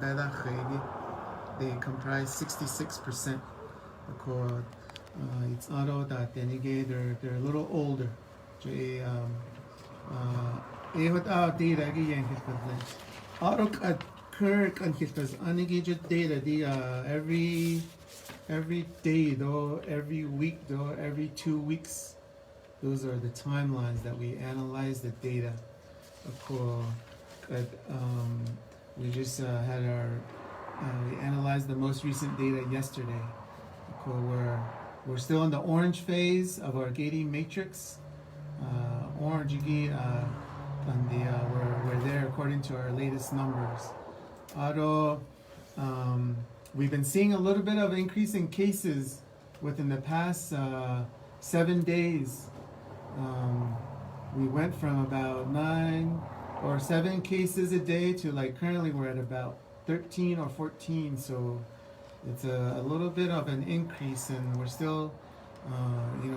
they comprise 66%. Okay, it's aro that they're a little older. Data current data every day though, every week though, every 2 weeks. Those are the timelines that we analyze the data. We just had we analyzed the most recent data yesterday. We're still in the orange phase of our gating matrix. Orange we're there according to our latest numbers. We've been seeing a little bit of increase in cases within the past 7 days. We went from about 9 or 7 cases a day to currently we're at about 13 or 14. So it's a little bit of an increase, and we're still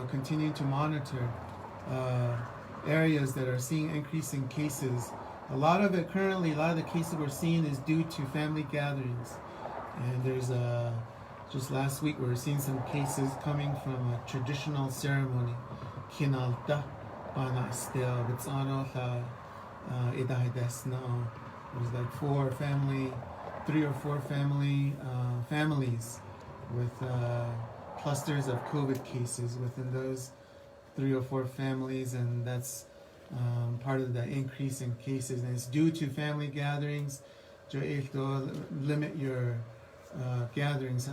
continuing to monitor areas that are seeing increasing cases. A lot of the cases we're seeing is due to family gatherings. And there's just last week we were seeing some cases coming from a traditional ceremony. Kinalta Banastel, there's 3 or 4 families with clusters of COVID cases within those 3 or 4 families, and that's part of the increase in cases, and it's due to family gatherings. Limit your gatherings.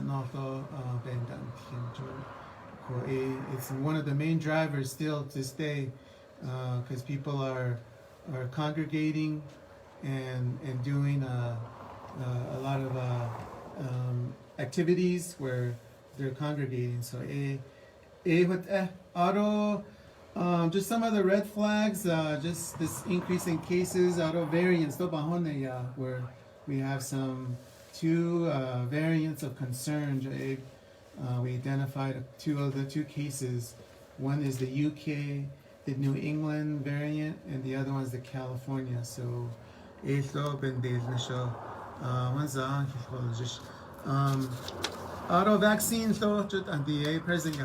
It's one of the main drivers still to stay, because people are congregating and doing a lot of activities where they're congregating. So just some of the red flags, just this increase in cases, variants, where we have 2 variants of concern. We identified 2 cases. One is the UK, the New England variant, and the other one is the California. So auto vaccine president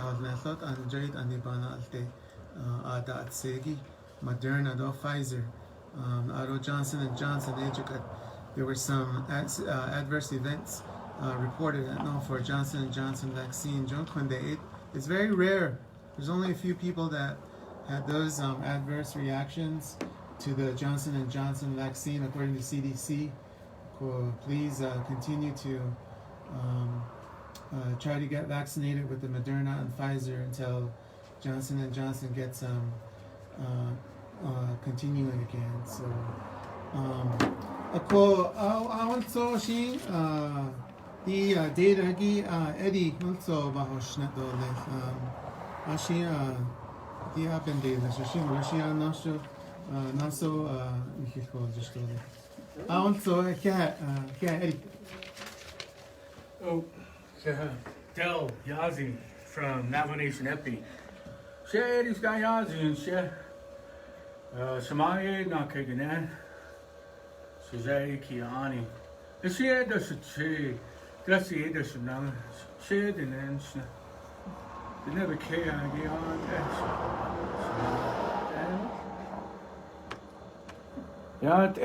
Moderna, Pfizer, auto Johnson & Johnson. There were some adverse events reported for Johnson & Johnson vaccine. It's very rare. There's only a few people that had those adverse reactions to the Johnson & Johnson vaccine, according to CDC. Please continue to try to get vaccinated with the Moderna and Pfizer until Johnson & Johnson gets continuing again. So also the data Eddie also bahoshnat dole the happen data naso also Eddie. Oh, Del Yazi from Navajo Nation Epi. She Eddie's got Yazi and she Shamaye Nakaganan. Shizay Kiani. And she had the Grazie de shna shed and then shna. The never care on Yat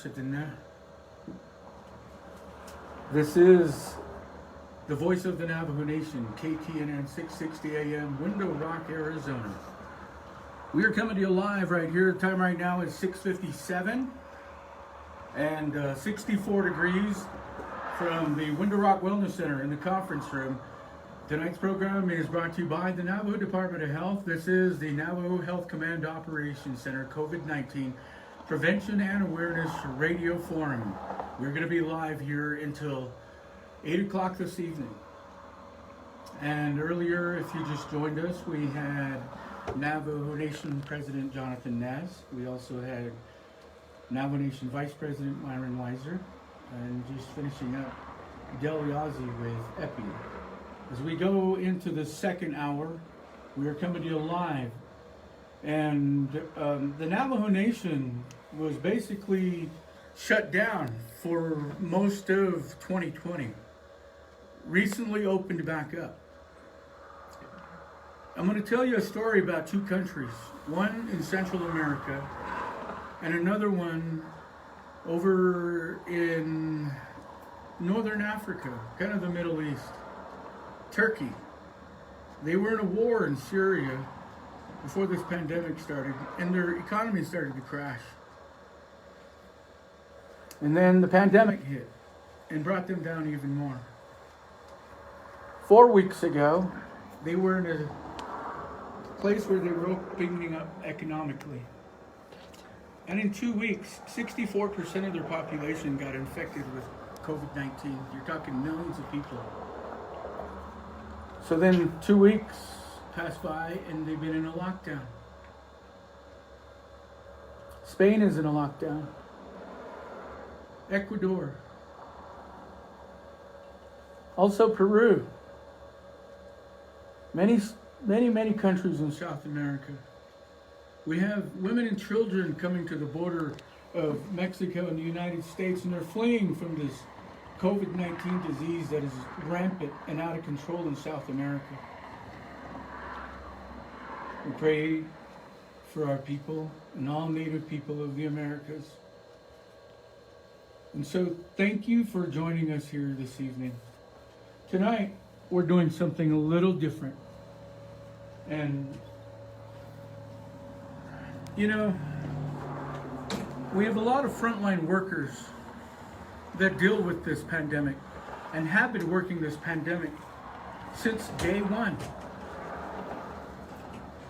sitting there. This is the voice of the Navajo Nation, KTNN 660 AM, Window Rock, Arizona. We are coming to you live right here. The time right now is 6:57 and 64 degrees from the Window Rock Wellness Center in the conference room. Tonight's program is brought to you by the Navajo Department of Health. This is the Navajo Health Command Operations Center COVID-19 Prevention and Awareness Radio Forum. We're going to be live here until 8 o'clock this evening. And earlier, if you just joined us, we had Navajo Nation President Jonathan Nez. We also had Navajo Nation Vice President Myron Weiser. And just finishing up Del Yazzie with Epi. As we go into the second hour, we are coming to you live. And the Navajo Nation was basically shut down for most of 2020. Recently opened back up. I'm going to tell you a story about two countries. One in Central America and another one over in Northern Africa, kind of the Middle East. Turkey. They were in a war in Syria before this pandemic started, and their economy started to crash. And then the pandemic hit and brought them down even more. 4 weeks ago, they were in a place where they were opening up economically. And in 2 weeks, 64% of their population got infected with COVID-19. You're talking millions of people. So then 2 weeks passed by and they've been in a lockdown. Spain is in a lockdown. Ecuador. Also Peru. Many countries in South America. We have women and children coming to the border of Mexico and the United States, and they're fleeing from this COVID-19 disease that is rampant and out of control in South America. We pray for our people and all Native people of the Americas. And so thank you for joining us here this evening. Tonight, we're doing something a little different. And, you know, we have a lot of frontline workers that deal with this pandemic and have been working this pandemic since day one.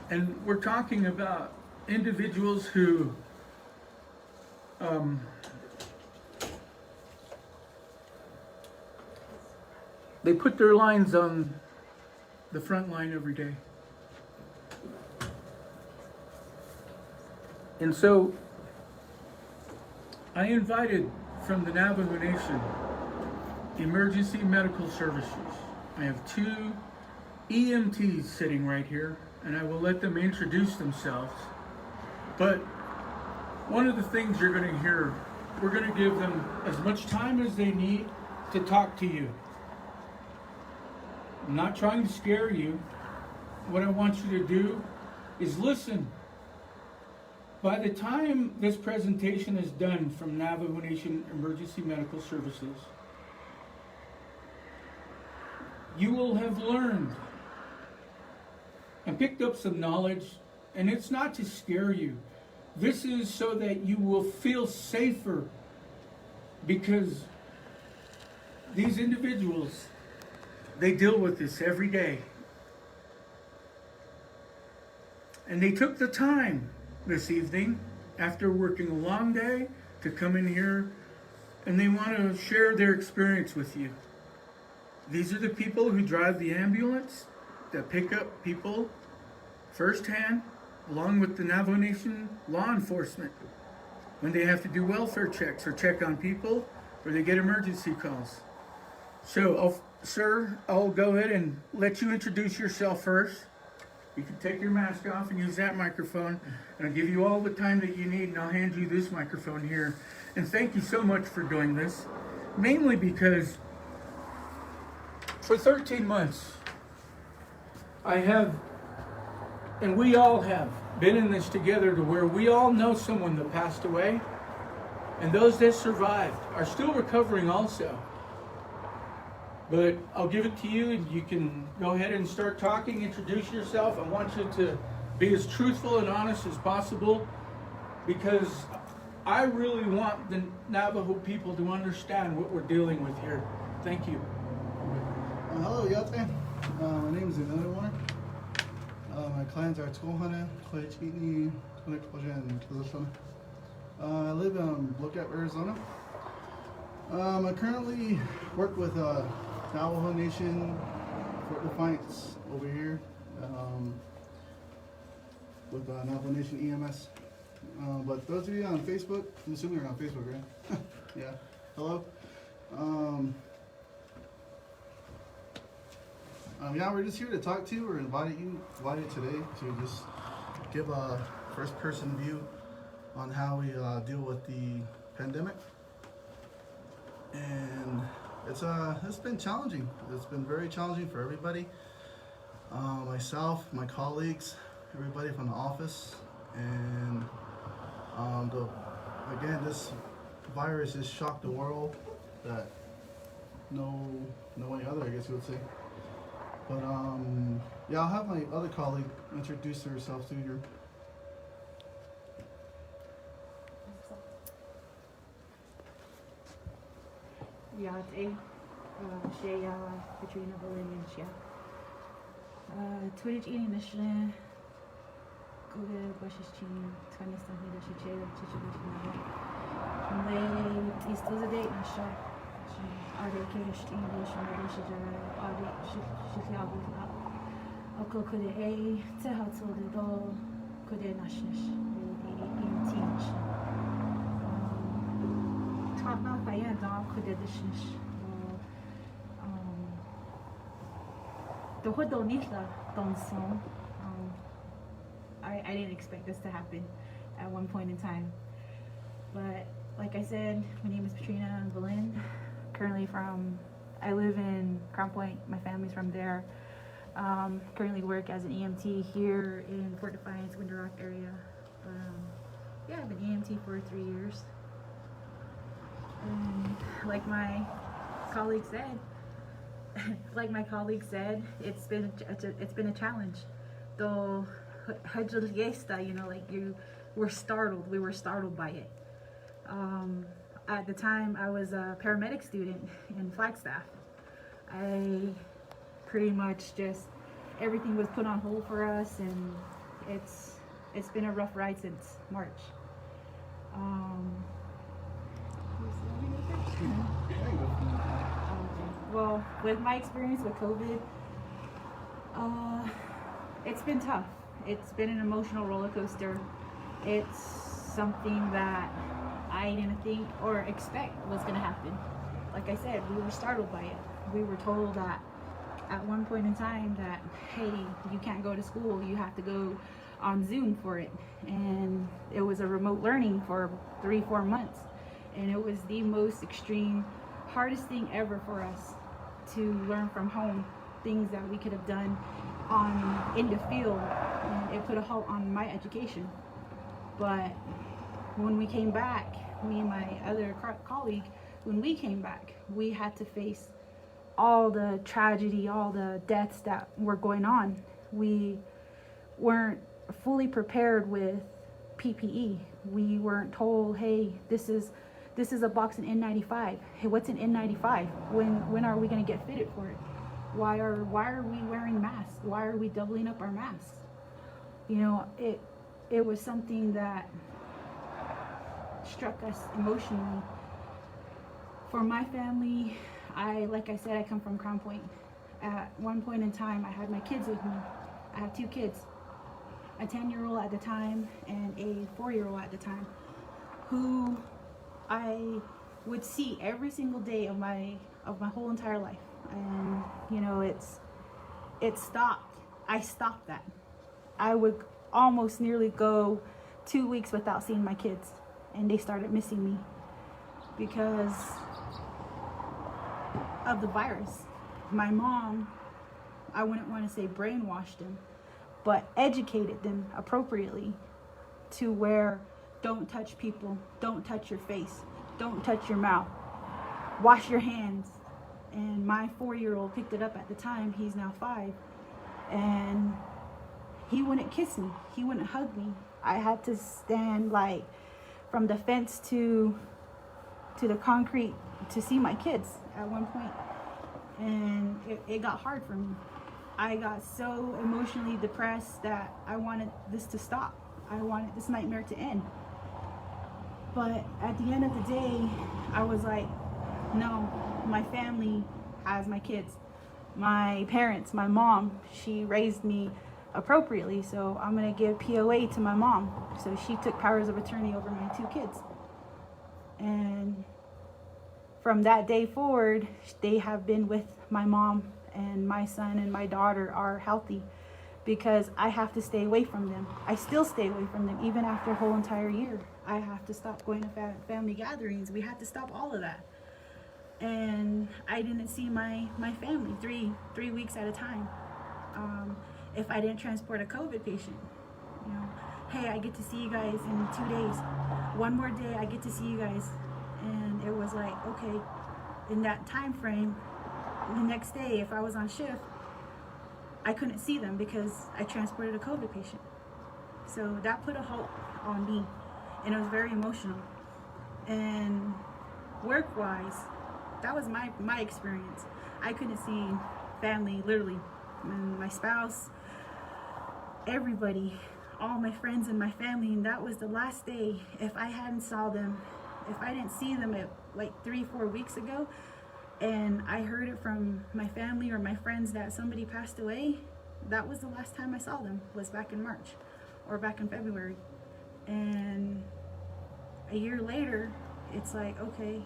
And we're talking about individuals who they put their lines on the front line every day. And so I invited from the Navajo Nation Emergency Medical Services. I have two EMTs sitting right here, and I will let them introduce themselves. But one of the things you're going to hear, we're going to give them as much time as they need to talk to you. I'm not trying to scare you. What I want you to do is listen. By the time this presentation is done from Navajo Nation Emergency Medical Services, you will have learned and picked up some knowledge, and it's not to scare you. This is so that you will feel safer, because these individuals, they deal with this every day. And they took the time this evening, after working a long day, to come in here, and they want to share their experience with you. These are the people who drive the ambulance that pick up people firsthand, along with the Navajo Nation law enforcement, when they have to do welfare checks or check on people, or they get emergency calls. So, sir, I'll go ahead and let you introduce yourself first. You can take your mask off and use that microphone, and I'll give you all the time that you need, and I'll hand you this microphone here. And thank you so much for doing this, mainly because For 13 months, I have, and we all have, been in this together to where we all know someone that passed away, and those that survived are still recovering also. But I'll give it to you, and you can go ahead and start talking, introduce yourself. I want you to be as truthful and honest as possible, because I really want the Navajo people to understand what we're dealing with here. Thank you. Hello, Yate. My name is another one. My clients are Tohana, Klechini, and Kizashana. I live in Lookout, Arizona. I currently work with Navajo Nation, Fort Defiance over here, with Navajo Nation EMS. But those of you on Facebook, I'm assuming you're on Facebook, right? Yeah. Hello. Yeah, we're just here to talk to you. We're invited today to just give a first-person view on how we deal with the pandemic. And it's been challenging. It's been very challenging for everybody. Myself, my colleagues, everybody from the office, and again, this virus has shocked the world that no any other, I guess you would say. But yeah, I'll have my other colleague introduce herself to you. Yate, Shea, Katrina Valencia. Twitch eating Michelin, Google Bushes Chin, 20 something that she chair, Chichibuchi. Lay, is those a date, Nasha. Are they cash English and the Bushes are audit, Chicago. Oko could a Teha told it all, could a Nashish, in teach. Tana Faya dog could a dishish. The hood don't need the don't song. I didn't expect this to happen at one point in time. But like I said, my name is Katrina Boleyn. Currently I live in Crown Point. My family's from there. Currently work as an EMT here in Fort Defiance, Winter Rock area. Yeah, I've been EMT for 3 years. And like my colleague said, it's been a challenge. Though, you know, like we were startled by it. At the time, I was a paramedic student in Flagstaff. I pretty much just, everything was put on hold for us, and it's been a rough ride since March. Well, with my experience with COVID, it's been tough. It's been an emotional roller coaster. It's something that I didn't think or expect was going to happen. Like I said, we were startled by it. We were told that at one point in time that, hey, you can't go to school, you have to go on Zoom for it. And it was a remote learning for 3-4 months. And it was the most extreme, hardest thing ever for us to learn from home, things that we could have done in the field, and it put a halt on my education. But when we came back, me and my other colleague, when we came back, we had to face all the tragedy, all the deaths that were going on. We weren't fully prepared with PPE. We weren't told, hey, this is a box of N95. Hey, what's an N95? When are we going to get fitted for it? Why are we wearing masks? Why are we doubling up our masks? You know, it was something that struck us emotionally. For my family, like I said, I come from Crown Point. At one point in time, I had my kids with me. I have 2 kids, a 10-year-old at the time and a 4-year-old at the time, who I would see every single day of my whole entire life. And you know, it stopped. I stopped that. I would almost nearly go 2 weeks without seeing my kids, and they started missing me because of the virus. my mom, I wouldn't want to say brainwashed them, but educated them appropriately to where don't touch people, don't touch your face, don't touch your mouth, wash your hands. And my 4-year-old picked it up at the time. He's now 5. And he wouldn't kiss me. He wouldn't hug me. I had to stand like from the fence to the concrete to see my kids at one point. And it got hard for me. I got so emotionally depressed that I wanted this to stop. I wanted this nightmare to end. But at the end of the day, I was like, no, my family has my kids. My parents, my mom, she raised me appropriately, so I'm gonna give POA to my mom. So she took powers of attorney over my 2 kids. And from that day forward, they have been with my mom, and my son and my daughter are healthy because I have to stay away from them. I still stay away from them even after a whole entire year. I have to stop going to family gatherings. We had to stop all of that. And I didn't see my family three weeks at a time. If I didn't transport a COVID patient, you know, hey, I get to see you guys in 2 days. One more day, I get to see you guys. And it was like, okay, in that time frame, the next day, if I was on shift, I couldn't see them because I transported a COVID patient. So that put a halt on me, and it was very emotional. And work-wise, that was my experience. I couldn't see family, literally, and my spouse, everybody, all my friends and my family, and that was the last day. If I hadn't saw them, if I didn't see them at like 3-4 weeks ago, and I heard it from my family or my friends that somebody passed away, that was the last time I saw them, was back in March or back in February. And a year later, it's like, okay,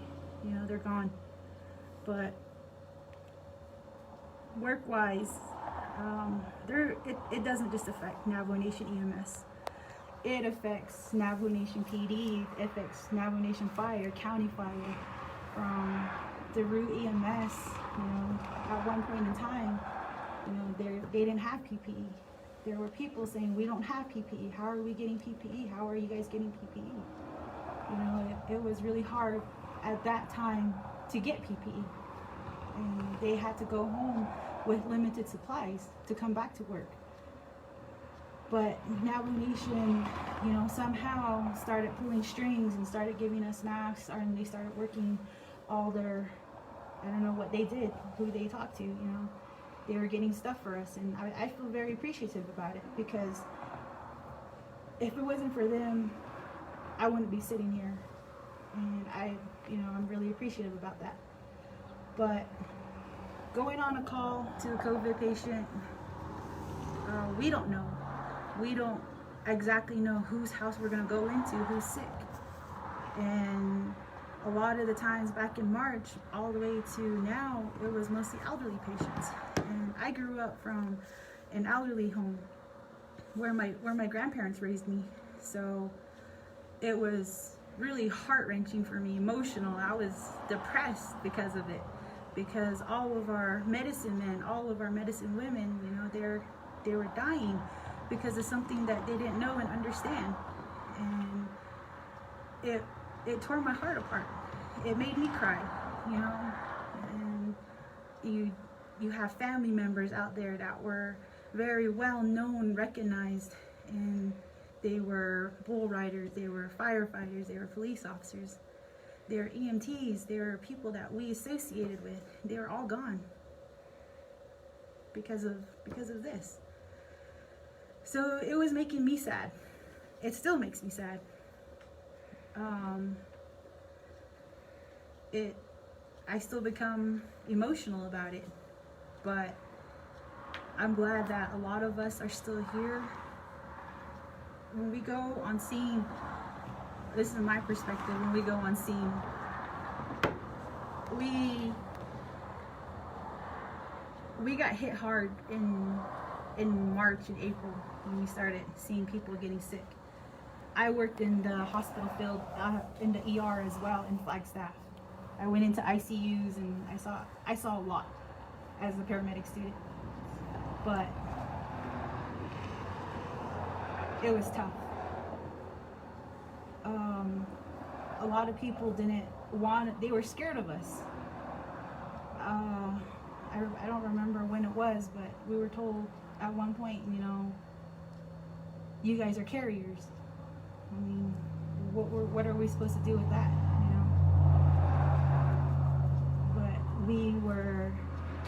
you know, they're gone. But work-wise, it doesn't just affect Navajo Nation EMS. It affects Navajo Nation PD, it affects Navajo Nation Fire, County Fire, from the root EMS. You know, at one point in time, you know, they didn't have PPE. There were people saying, we don't have PPE. How are we getting PPE? How are you guys getting PPE? You know, it was really hard at that time to get PPE. And they had to go home with limited supplies to come back to work. But Navajo Nation, you know, somehow started pulling strings and started giving us masks, and they started working all their, I don't know what they did, who they talked to, you know. They were getting stuff for us, and I feel very appreciative about it, because if it wasn't for them, I wouldn't be sitting here. And I'm really appreciative about that. But going on a call to a COVID patient, we don't know. We don't exactly know whose house we're gonna go into, who's sick. And a lot of the times back in March, all the way to now, it was mostly elderly patients. And I grew up from an elderly home where my grandparents raised me. So it was really heart-wrenching for me, emotional. I was depressed because of it, because all of our medicine men, all of our medicine women, you know, they were dying because of something that they didn't know and understand. And it tore my heart apart. It made me cry, you know. And you have family members out there that were very well known, recognized, and they were bull riders, they were firefighters, they were police officers, they were EMTs, they were people that we associated with. They were all gone because of this. So it was making me sad. It still makes me sad. I still become emotional about it, but I'm glad that a lot of us are still here. When we go on scene, this is my perspective, when we go on scene, we got hit hard in March and April when we started seeing people getting sick. I worked in the hospital field, in the ER as well, in Flagstaff. I went into ICUs and I saw a lot. as a paramedic student. But it was tough. A lot of people didn't want, they were scared of us. I don't remember when it was, but we were told at one point, you know, you guys are carriers. I mean, what are we supposed to do with that, you know? But we were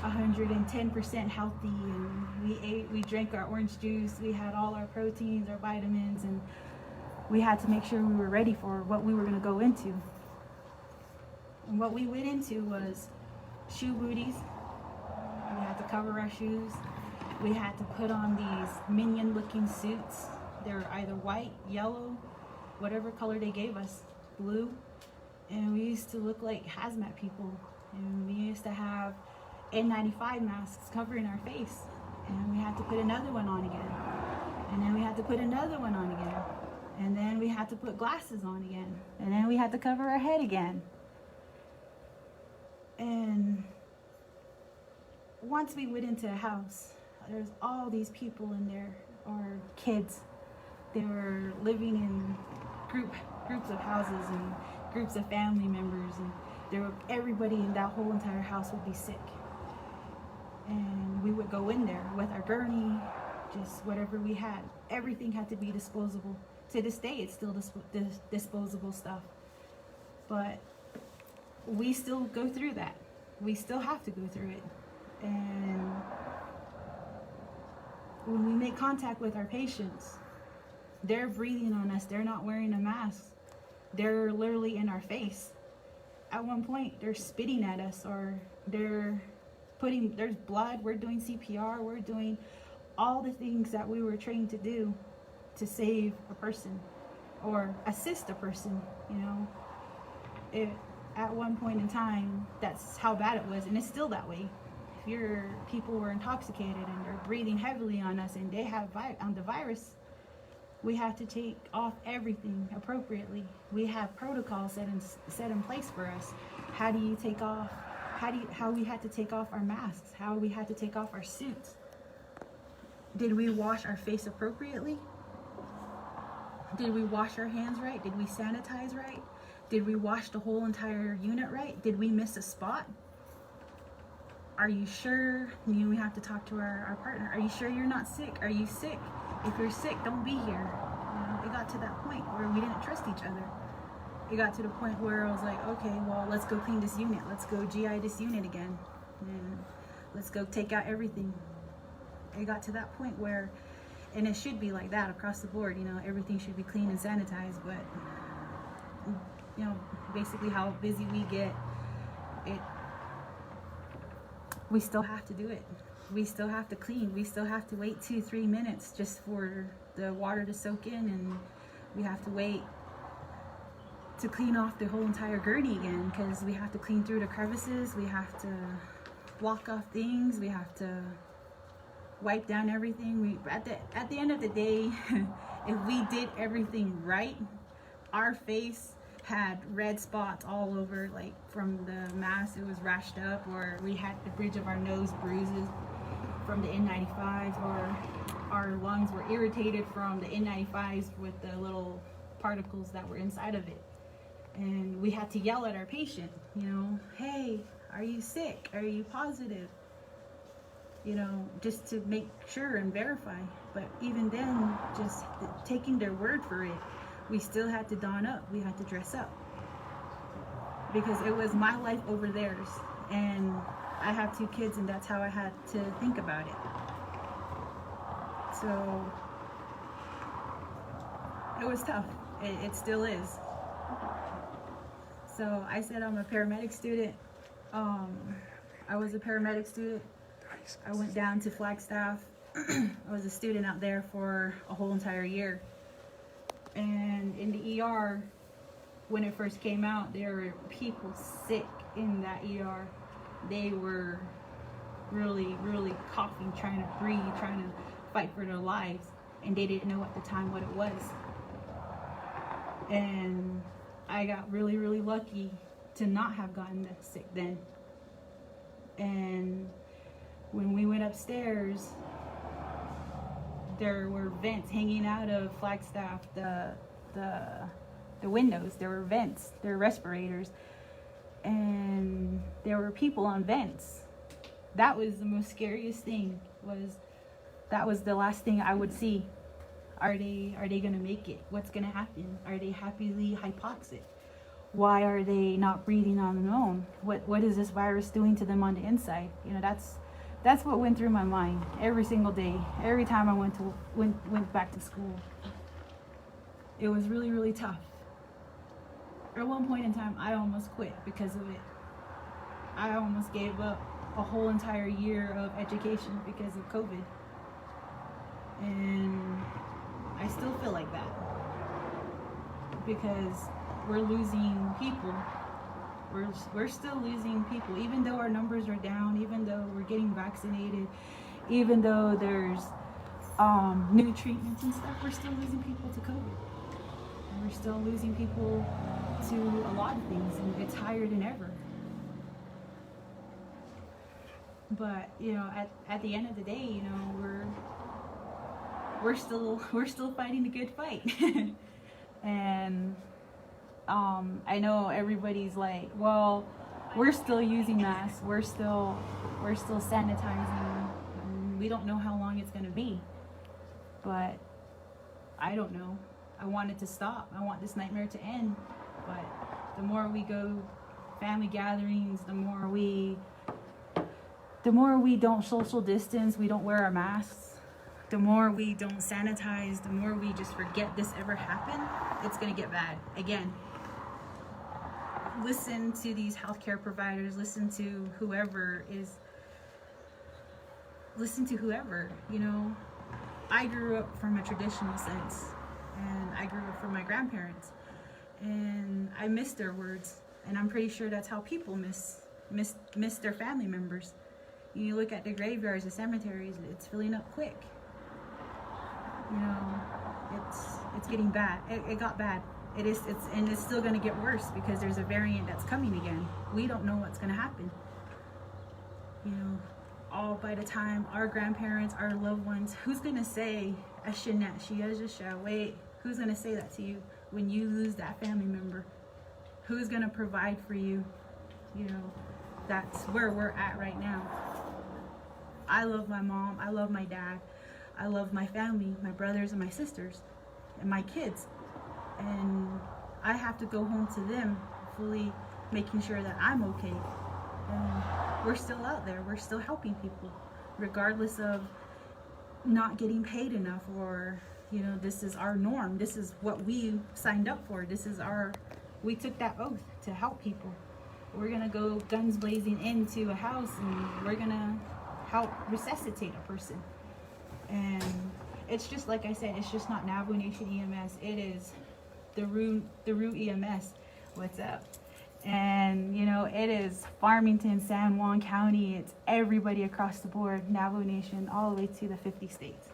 110% healthy, and we drank our orange juice, we had all our proteins, our vitamins, and we had to make sure we were ready for what we were going to go into. And what we went into was shoe booties. We had to cover our shoes. We had to put on these minion looking suits. They were either white, yellow, whatever color they gave us, blue. And we used to look like hazmat people. And we used to have N95 masks covering our face. And we had to put another one on again. And then we had to put another one on again. And then we had to put glasses on again. And then we had to cover our head again. And once we went into a house, there's all these people in there, or kids. They were living in groups of houses and groups of family members, and everybody in that whole entire house would be sick. And we would go in there with our gurney, just whatever we had. Everything had to be disposable. To this day, it's still disposable stuff. But we still go through that. We still have to go through it. And when we make contact with our patients, they're breathing on us. They're not wearing a mask. They're literally in our face. At one point, they're spitting at us, or there's blood. We're doing CPR. We're doing all the things that we were trained to do to save a person or assist a person, you know. At one point in time, that's how bad it was, and it's still that way. If people were intoxicated and they're breathing heavily on us and they have the virus, we have to take off everything appropriately. We have protocols set in place for us. How do you take off? How we had to take off our masks? How we had to take off our suits? Did we wash our face appropriately? Did we wash our hands right? Did we sanitize right? Did we wash the whole entire unit right? Did we miss a spot? Are you sure? We have to talk to our partner. Are you sure you're not sick? Are you sick? If you're sick, don't be here. It got to that point where we didn't trust each other. It got to the point where I was like, okay, well, let's go clean this unit. Let's go GI this unit again. And let's go take out everything. It got to that point where, and it should be like that across the board, you know, everything should be clean and sanitized, but, you know, basically how busy we get, we still have to do it. We still have to clean. We still have to wait 2-3 minutes just for the water to soak in, and we have to wait to clean off the whole entire gurney again, because we have to clean through the crevices, we have to block off things, we have to wipe down everything. At the end of the day, if we did everything right, our face had red spots all over, like from the mask, it was rashed up, or we had the bridge of our nose bruises from the N95s, or our lungs were irritated from the N95s with the little particles that were inside of it. And we had to yell at our patient, you know, hey, are you sick? Are you positive? You know, just to make sure and verify. But even then, just taking their word for it, we still had to don up. We had to dress up. Because it was my life over theirs. And I have 2 kids, and that's how I had to think about it. So it was tough. It still is. So I said I'm a paramedic student. I was a paramedic student. I went down to Flagstaff. I was a student out there for a whole entire year. And in the ER, when it first came out, there were people sick in that ER. They were really, really coughing, trying to breathe, trying to fight for their lives. And they didn't know at the time what it was. And I got really, really lucky to not have gotten that sick then. And When we went upstairs, there were vents hanging out of Flagstaff, the windows. There were vents, there were respirators, and there were people on vents. That was the most scariest thing. That was the last thing I would see. Are they gonna make it? What's gonna happen? Are they happily hypoxic? Why are they not breathing on their own? What is this virus doing to them on the inside? You know, that's what went through my mind every single day, every time I went back to school. It was really, really tough. At one point in time, I almost quit because of it. I almost gave up a whole entire year of education because of COVID. And I still feel like that because we're losing people. We're still losing people, even though our numbers are down, even though we're getting vaccinated, even though there's new treatments and stuff. We're still losing people to COVID. And we're still losing people to a lot of things, and it's higher than ever. But you know, at the end of the day, you know, we're still fighting the good fight. And I know everybody's like, well, we're still using masks, we're still sanitizing, and we don't know how long it's gonna be. But I don't know. I want it to stop. I want this nightmare to end. But the more we go family gatherings, the more we don't social distance, we don't wear our masks, the more we don't sanitize, the more we just forget this ever happened, it's gonna get bad again. Listen to these healthcare providers, listen to whoever, you know. I grew up from a traditional sense, and I grew up from my grandparents, and I miss their words, and I'm pretty sure that's how people miss their family members. You look at the graveyards, the cemeteries, it's filling up quick. You know, it's getting bad. It got bad. It's still going to get worse because there's a variant that's coming again. We don't know what's going to happen. You know, all by the time our grandparents, our loved ones, who's going to say, wait, who's going to say that to you when you lose that family member? Who's going to provide for you? You know, that's where we're at right now. I love my mom, I love my dad, I love my family, my brothers and my sisters, and my kids. And I have to go home to them, fully making sure that I'm okay. And we're still out there, we're still helping people, regardless of not getting paid enough, or, you know, this is our norm, this is what we signed up for, we took that oath to help people. We're gonna go guns blazing into a house, and we're gonna help resuscitate a person. And it's just like I said, it's just not Navajo Nation EMS, it is the Rue EMS. What's up? And you know, it is Farmington, San Juan County, it's everybody across the board, Navajo Nation, all the way to the 50 states.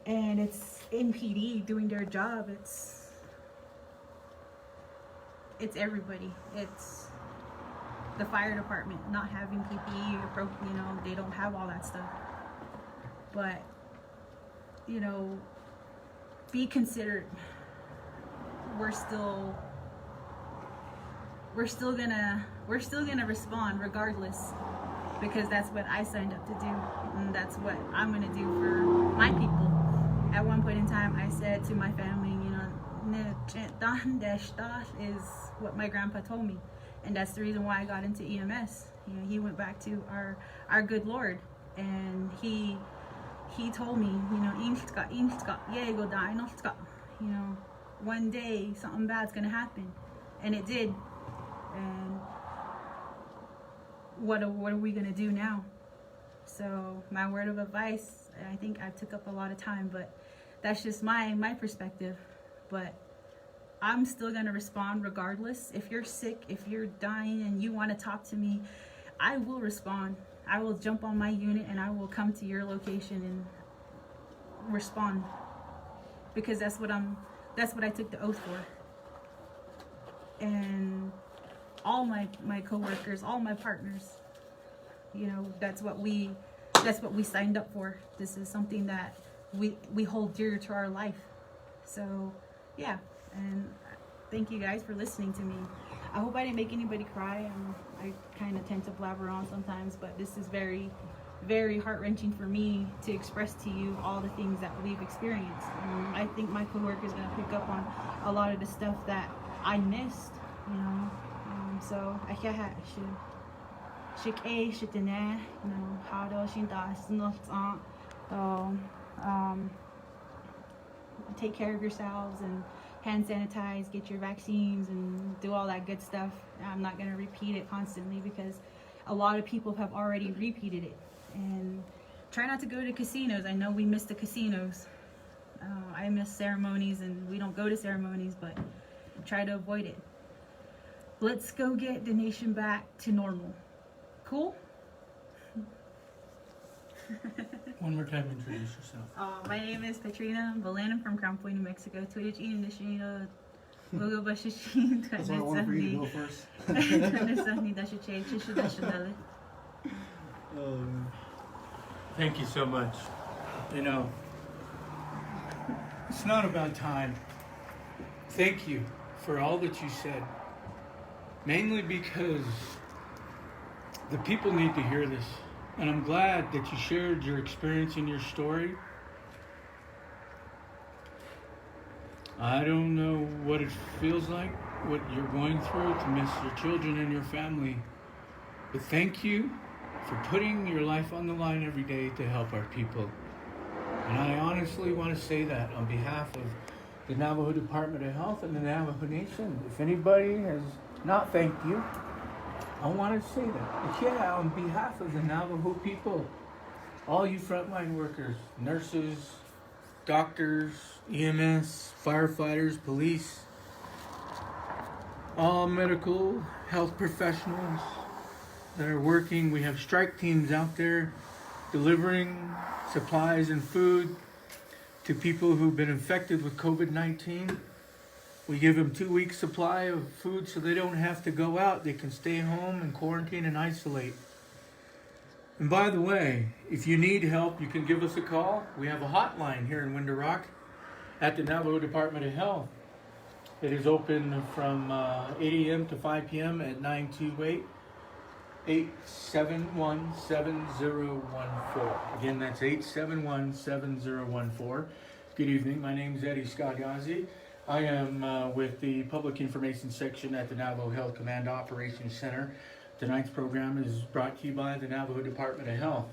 And it's NPD doing their job, it's everybody. It's the fire department not having PPE, or, you know, they don't have all that stuff. But, you know, be considered. We're still gonna respond regardless, because that's what I signed up to do, and that's what I'm gonna do for my people. At one point in time, I said to my family, you know, is what my grandpa told me, and that's the reason why I got into EMS. You know, he went back to our good Lord, and he told me, you know, you know, one day something bad's gonna happen, and it did. And what are we gonna do now? So my word of advice, I think I took up a lot of time, but that's just my perspective. But I'm still gonna respond regardless. If you're sick, if you're dying and you wanna talk to me, I will respond. I will jump on my unit and I will come to your location and respond, because that's what I took the oath for. And all my coworkers, all my partners, You know, that's what we signed up for. This is something that we hold dear to our life. So yeah, and thank you guys for listening to me. I hope I didn't make anybody cry. I kind of tend to blabber on sometimes, but this is very, very heart-wrenching for me to express to you all the things that we've experienced. I think my coworker is going to pick up on a lot of the stuff that I missed, you know. So I can't take care of yourselves and hand sanitize, get your vaccines, and do all that good stuff. I'm not going to repeat it constantly because a lot of people have already repeated it. And try not to go to casinos. I know we miss the casinos. I miss ceremonies, and we don't go to ceremonies, but try to avoid it. Let's go get the nation back to normal. Cool? One more time, introduce yourself. My name is Petrina Valan. I'm from Crown Point, New Mexico. That's why I wanted for you to go first. Thank you so much. You know, it's not about time. Thank you for all that you said. Mainly because the people need to hear this. And I'm glad that you shared your experience and your story. I don't know what it feels like, what you're going through to miss your children and your family. But thank you for putting your life on the line every day to help our people. And I honestly want to say that on behalf of the Navajo Department of Health and the Navajo Nation. If anybody has not thanked you, I want to say that. Yeah, on behalf of the Navajo people, all you frontline workers, nurses, doctors, EMS, firefighters, police, all medical health professionals that are working. We have strike teams out there delivering supplies and food to people who've been infected with COVID-19. We give them 2 weeks supply of food so they don't have to go out. They can stay home and quarantine and isolate. And by the way, if you need help, you can give us a call. We have a hotline here in Window Rock at the Navajo Department of Health. It is open from 8 a.m. to 5 p.m. at 928-871-7014. Again, that's 871-7014. Good evening. My name is Eddie Scagazzi. I am with the Public Information Section at the Navajo Health Command Operations Center. Tonight's program is brought to you by the Navajo Department of Health.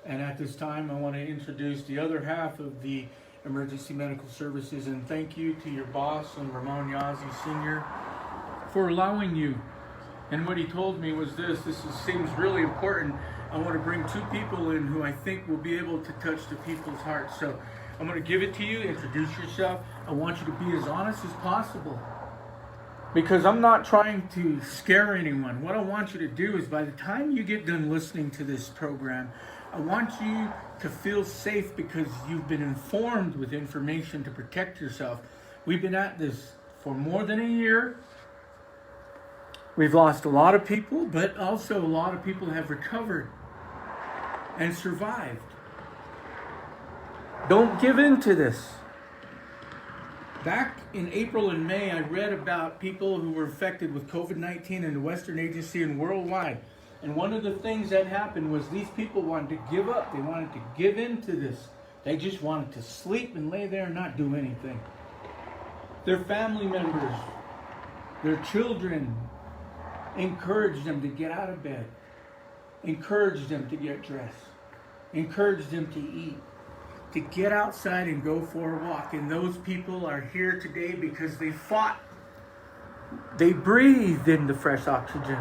And at this time, I want to introduce the other half of the Emergency Medical Services, and thank you to your boss, and Ramon Yazzie Sr., for allowing you. And what he told me was seems really important. I want to bring two people in who I think will be able to touch the people's hearts. So I'm going to give it to you, introduce yourself. I want you to be as honest as possible, because I'm not trying to scare anyone. What I want you to do is, by the time you get done listening to this program, I want you to feel safe because you've been informed with information to protect yourself. We've been at this for more than a year. We've lost a lot of people, but also a lot of people have recovered and survived. Don't give in to this. Back in April and May, I read about people who were infected with COVID-19 in the Western Agency and worldwide. And one of the things that happened was these people wanted to give up. They wanted to give in to this. They just wanted to sleep and lay there and not do anything. Their family members, their children, encouraged them to get out of bed, encouraged them to get dressed, encouraged them to eat, to get outside and go for a walk. And those people are here today because they fought. They breathed in the fresh oxygen.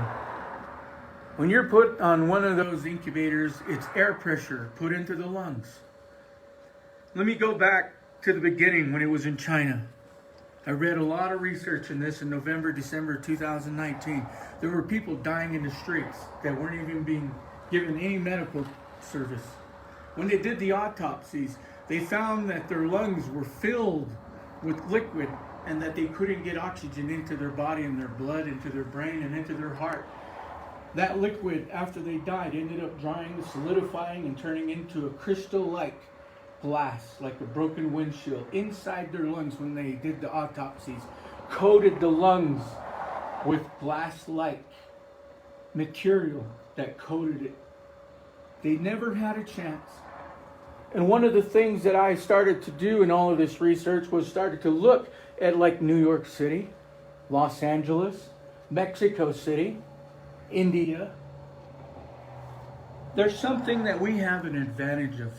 When you're put on one of those incubators, it's air pressure put into the lungs. Let me go back to the beginning when it was in China. I read a lot of research in this in November, December 2019. There were people dying in the streets that weren't even being given any medical service. When they did the autopsies, they found that their lungs were filled with liquid and that they couldn't get oxygen into their body and their blood, into their brain and into their heart. That liquid, after they died, ended up drying, solidifying, and turning into a crystal-like glass, like a broken windshield, inside their lungs when they did the autopsies. Coated the lungs with glass-like material that coated it. They never had a chance. And one of the things that I started to do in all of this research was started to look at like New York City, Los Angeles, Mexico City, India. There's something that we have an advantage of,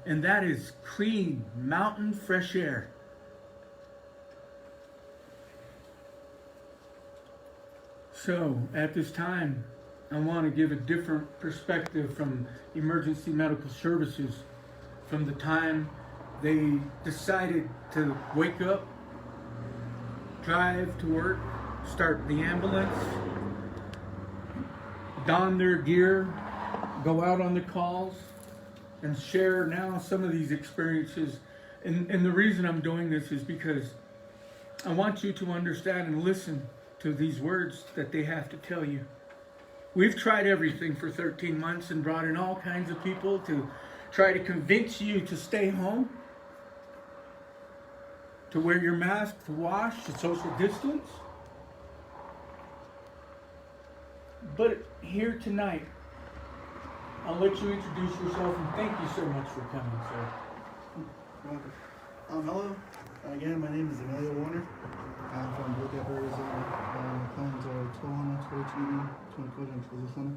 and that is clean mountain fresh air. So at this time, I want to give a different perspective from emergency medical services, from the time they decided to wake up, drive to work, start the ambulance, don their gear, go out on the calls, and share now some of these experiences. And the reason I'm doing this is because I want you to understand and listen to these words that they have to tell you. We've tried everything for 13 months and brought in all kinds of people to try to convince you to stay home, to wear your mask, to wash, to social distance. But here tonight, I'll let you introduce yourself, and thank you so much for coming, sir. Hello. Again, my name is Emilio Warner. I'm from Blue Gap, Arizona. My clients are Tohana, Toichini, Twincoja, and Tlazosana.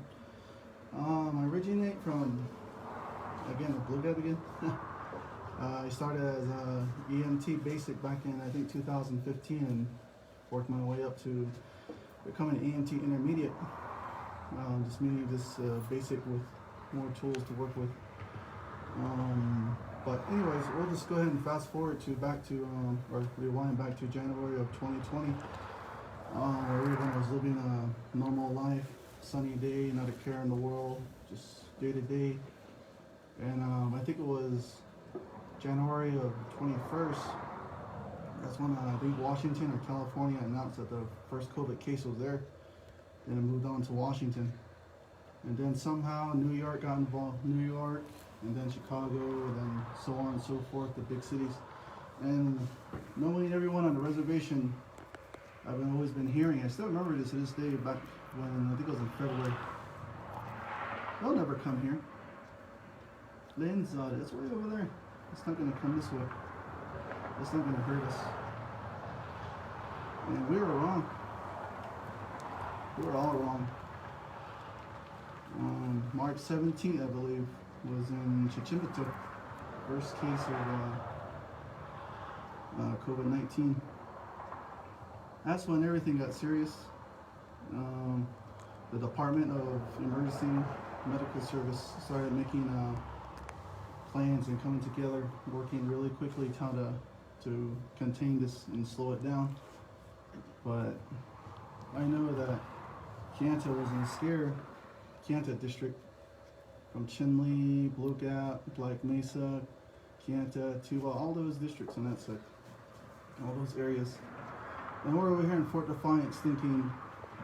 I originate from, again, the Blue Gap again. I started as a EMT basic back in, I think, 2015, and worked my way up to becoming an EMT intermediate. Just meaning just basic with more tools to work with. But anyways, we'll just go ahead and fast forward to or rewind back to January of 2020, where everyone was living a normal life, sunny day, not a care in the world, just day to day. And I think it was January of 21st, that's when I think Washington or California announced that the first COVID case was there. Then it moved on to Washington. And then somehow New York got involved, New York, and then Chicago, and then so on and so forth, the big cities. And knowing everyone on the reservation, I've always been hearing, I still remember this to this day, back when, I think it was in February. They'll never come here. Lynn's it's way over there. It's not gonna come this way. It's not gonna hurt us. And we were wrong. We were all wrong. March 17th, I believe, was in Chichimbito. First case of COVID-19. That's when everything got serious. The Department of Emergency Medical Service started making plans and coming together, working really quickly how to contain this and slow it down. But I know that Kianta wasn't scared. Kianta district, from Chinle, Blue Gap, Black Mesa, Kianta, Tuba, all those districts on that side, all those areas. And we're over here in Fort Defiance thinking,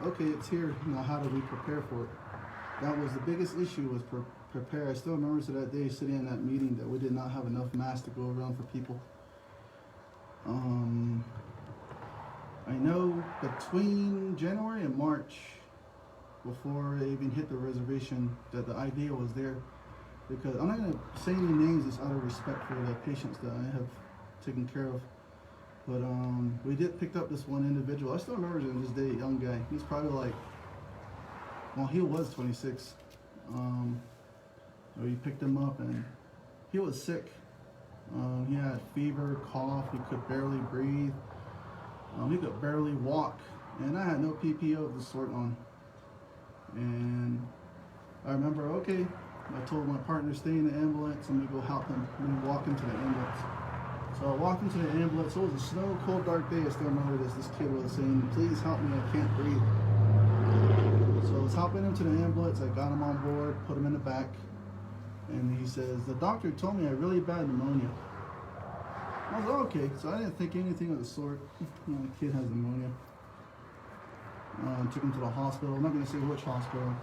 okay, it's here, now how do we prepare for it? That was the biggest issue, was prepare. I still remember to that day sitting in that meeting that we did not have enough masks to go around for people. I know between January and March, before I even hit the reservation, that the idea was there. Because I'm not going to say any names just out of respect for the patients that I have taken care of. But we did pick up this one individual. I still remember him, this day, young guy. He's probably like, well, he was 26. We picked him up and he was sick. He had fever, cough, he could barely breathe. He could barely walk. And I had no PPO of the sort on. And I remember, okay, I told my partner, stay in the ambulance, I'm gonna go help him. I'm gonna walk into the ambulance. So I walked into the ambulance. It was a snow, cold, dark day. I still remember this. This kid was saying, please help me, I can't breathe. So I was helping him to the ambulance. I got him on board, put him in the back. And he says, the doctor told me I had really bad pneumonia. I was like, okay. So I didn't think anything of the sort. The kid has pneumonia. took him to the hospital. I'm not gonna say which hospital.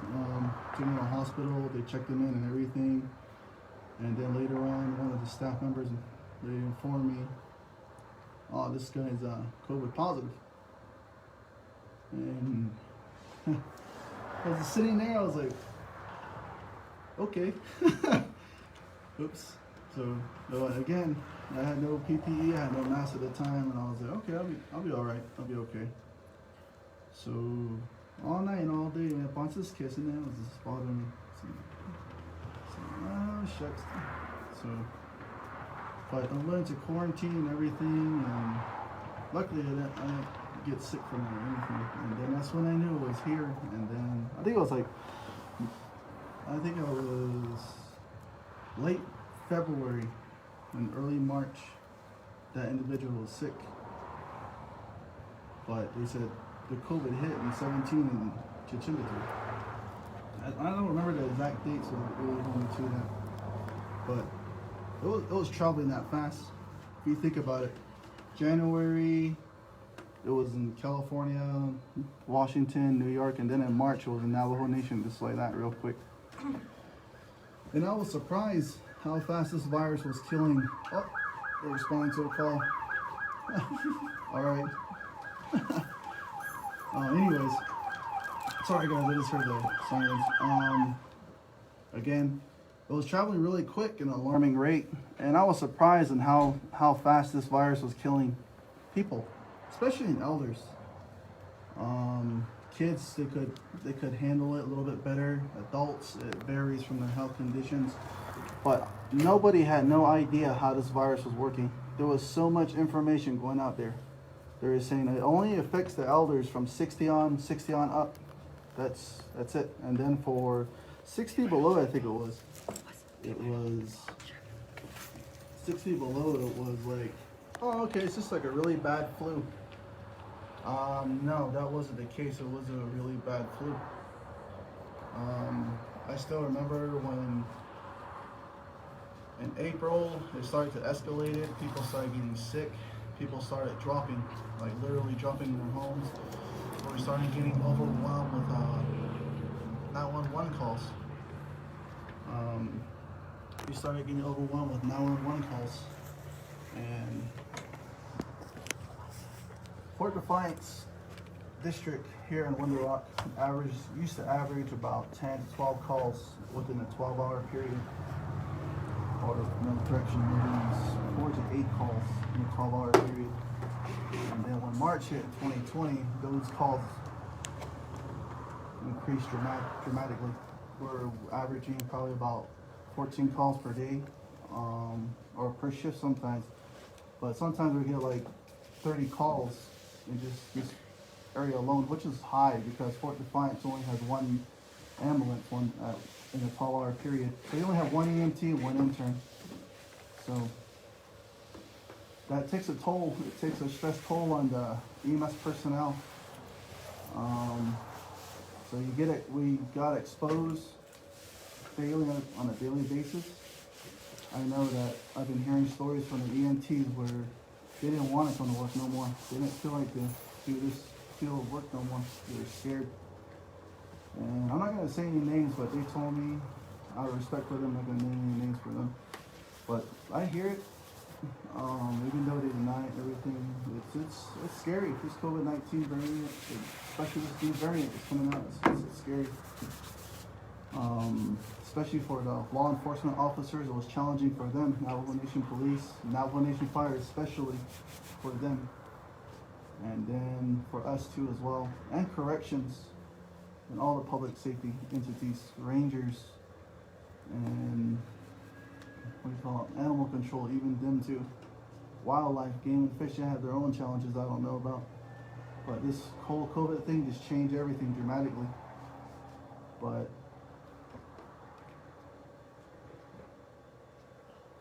Took him to the hospital. They checked him in and everything. And then later on, one of the staff members, they informed me, "Oh, this guy's COVID positive." And I was just sitting there. I was like, "Okay." Oops. So again, I had no PPE. I had no mask at the time, and I was like, "Okay, I'll be all right. I'll be okay." So all night and all day, man, bunch of kissing there. I was just bothering me. So, oh shucks. So, but I went into quarantine and everything, and luckily I didn't get sick from it or anything. And then that's when I knew it was here. And then I think it was late February and early March that individual was sick. But they said the COVID hit in 17 in Chichimbator. I don't remember the exact date, so it really hold me to that. But it was traveling that fast. If you think about it, January, it was in California, Washington, New York, and then in March it was in Navajo Nation, just like that, real quick. And I was surprised how fast this virus was killing. Oh, they're responding to a call. All right. Anyways, sorry guys, I just heard the sirens. Again, it was traveling really quick at an alarming rate, and I was surprised in how fast this virus was killing people, especially in elders. Kids, they could handle it a little bit better. Adults, it varies from their health conditions. But nobody had no idea how this virus was working. There was so much information going out there. They were saying it only affects the elders from 60 on up. That's it. And then for 60 below, I think it was 60 below, it was like, oh, okay, it's just like a really bad flu. No, that wasn't the case. It was a really bad flu. I still remember when in April it started to escalate it. People started getting sick. People started dropping, like literally dropping in their homes. We started getting overwhelmed with 911 calls. We started getting overwhelmed with 911 calls, and Fort Defiance district here in Window Rock used to average about 10 to 12 calls within a 12-hour period. Or no correction, maybe 4 to 8 calls in a 12-hour period. And then when March hit 2020, those calls increased dramatically. We're averaging probably about 14 calls per day, or per shift sometimes. But sometimes we get like 30 calls in just this area alone, which is high because Fort Defiance only has one ambulance in a 12-hour period. They only have one EMT and one intern. So that takes a toll. It takes a stress toll on the EMS personnel. So we got exposed daily on a daily basis. I know that I've been hearing stories from the EMTs where they didn't want to come to work no more. They didn't feel like to do this field of work no more. They were scared. And I'm not going to say any names, but they told me, out of respect for them, I'm not going to name any names for them. But I hear it, even though they deny everything. It's scary. This COVID-19 variant, especially this new variant that's coming out, it's scary. Especially for the law enforcement officers, it was challenging for them. Navajo Nation Police, Navajo Nation Fire, especially for them. And then for us too as well, and corrections, and all the public safety entities, rangers, and animal control, even them too. Wildlife, game and fish, they have their own challenges I don't know about. But this whole COVID thing just changed everything dramatically. But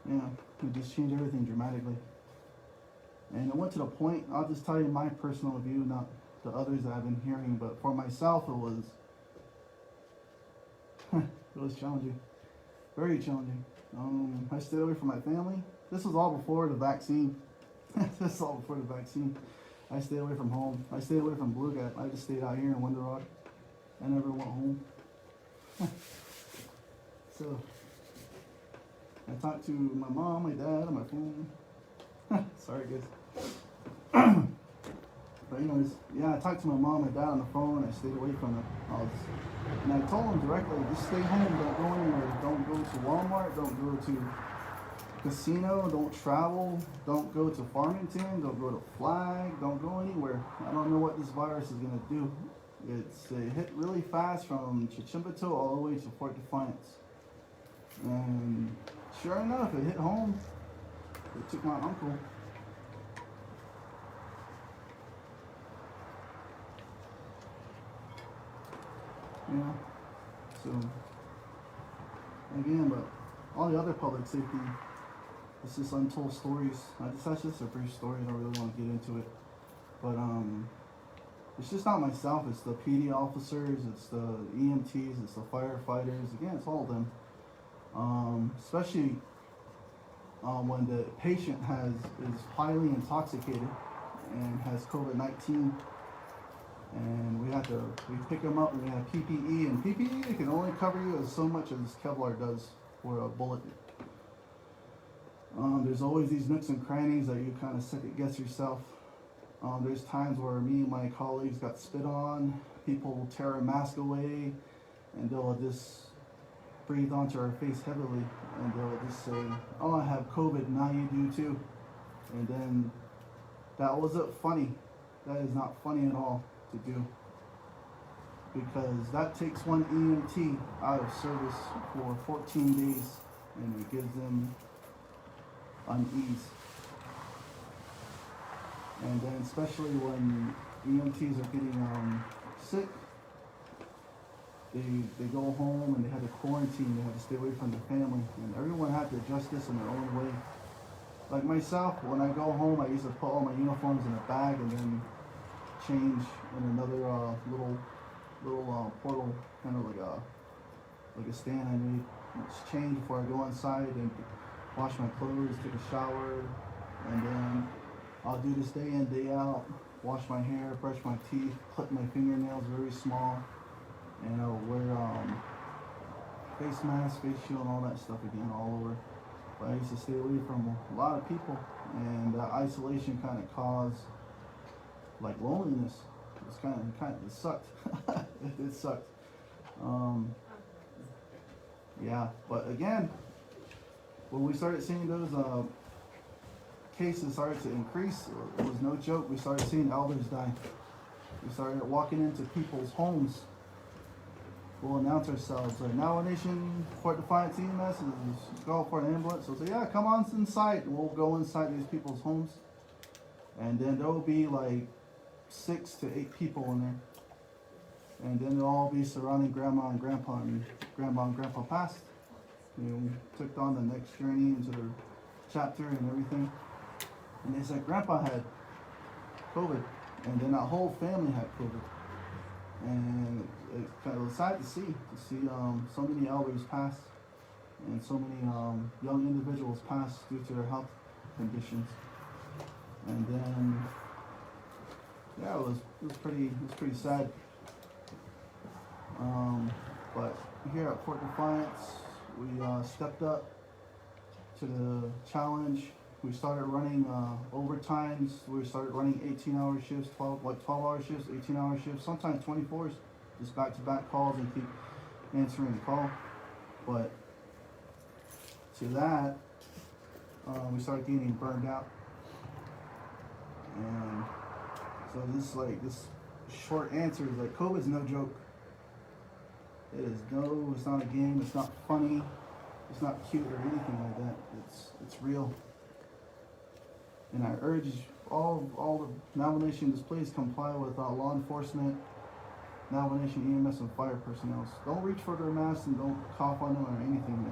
yeah, it just changed everything dramatically. And it went to the point, I'll just tell you my personal view, not the others that I've been hearing, but for myself it was challenging. Very challenging. I stayed away from my family. This was all before the vaccine. This is all before the vaccine. I stayed away from home. I stayed away from Blue Gap. I just stayed out here in Winter Rock. I never went home. So I talked to my mom, my dad on my phone. Sorry guys. But anyways, yeah, I talked to my mom and dad on the phone. I stayed away from it. And I told them directly, just stay home, don't go anywhere. Don't go to Walmart, don't go to casino, don't travel, don't go to Farmington, don't go to Flag, don't go anywhere. I don't know what this virus is gonna do. It hit really fast from Chichimbato all the way to Fort Defiance. And sure enough, it hit home. It took my uncle. Yeah. So again, but all the other public safety, it's just untold stories. That's just a brief story. I don't really want to get into it. But it's just not myself. It's the PD officers. It's the EMTs. It's the firefighters. Again, it's all of them. Especially when the patient is highly intoxicated and has COVID-19, and we pick them up and we have PPE, and PPE can only cover you as so much as Kevlar does for a bullet. There's always these nooks and crannies that you kind of second guess yourself. There's times where me and my colleagues got spit on, people will tear a mask away, and they'll just breathe onto our face heavily, and they'll just say, "Oh, I have COVID, now you do too." And then that wasn't funny. That is not funny at all to do, because that takes one EMT out of service for 14 days, and it gives them unease. And then especially when EMTs are getting sick, they go home and they have to quarantine, they have to stay away from their family, and everyone had to adjust this in their own way. Like myself, when I go home, I used to put all my uniforms in a bag and then change in another little portal, kind of like a stand I made. Just change before I go inside and wash my clothes, take a shower, and then I'll do this day in, day out, wash my hair, brush my teeth, clip my fingernails very small, and I'll wear face mask, face shield, and all that stuff again all over. But I used to stay away from a lot of people, and isolation kind of caused like loneliness. It's it sucked. It sucked. Yeah, but again, when we started seeing those cases started to increase, it was no joke. We started seeing elders die. We started walking into people's homes. We'll announce ourselves. Navajo Nation, Fort Defiance EMS, is call for an ambulance. So say, yeah, come on inside. And we'll go inside these people's homes. And then there will be like 6 to 8 people in there. And then they'll all be surrounding grandma and grandpa. And grandma and grandpa passed. Took on the next journey into their chapter and everything. And they said grandpa had COVID. And then that whole family had COVID. And it kind of was sad to see so many elders pass and so many young individuals pass due to their health conditions. And then yeah, it was pretty sad. But here at Fort Defiance, we stepped up to the challenge. We started running overtimes. We started running 18-hour shifts, 12-hour shifts, 18-hour shifts, sometimes 24s, just back-to-back calls and keep answering the call. But to that, we started getting burned out. And so this short answer is like, COVID's no joke. It's not a game, it's not funny, it's not cute or anything like that. It's real. And I urge all the Navajo Nation displays comply with law enforcement, Navajo Nation EMS, and fire personnel. Don't reach for their masks and don't cough on them or anything.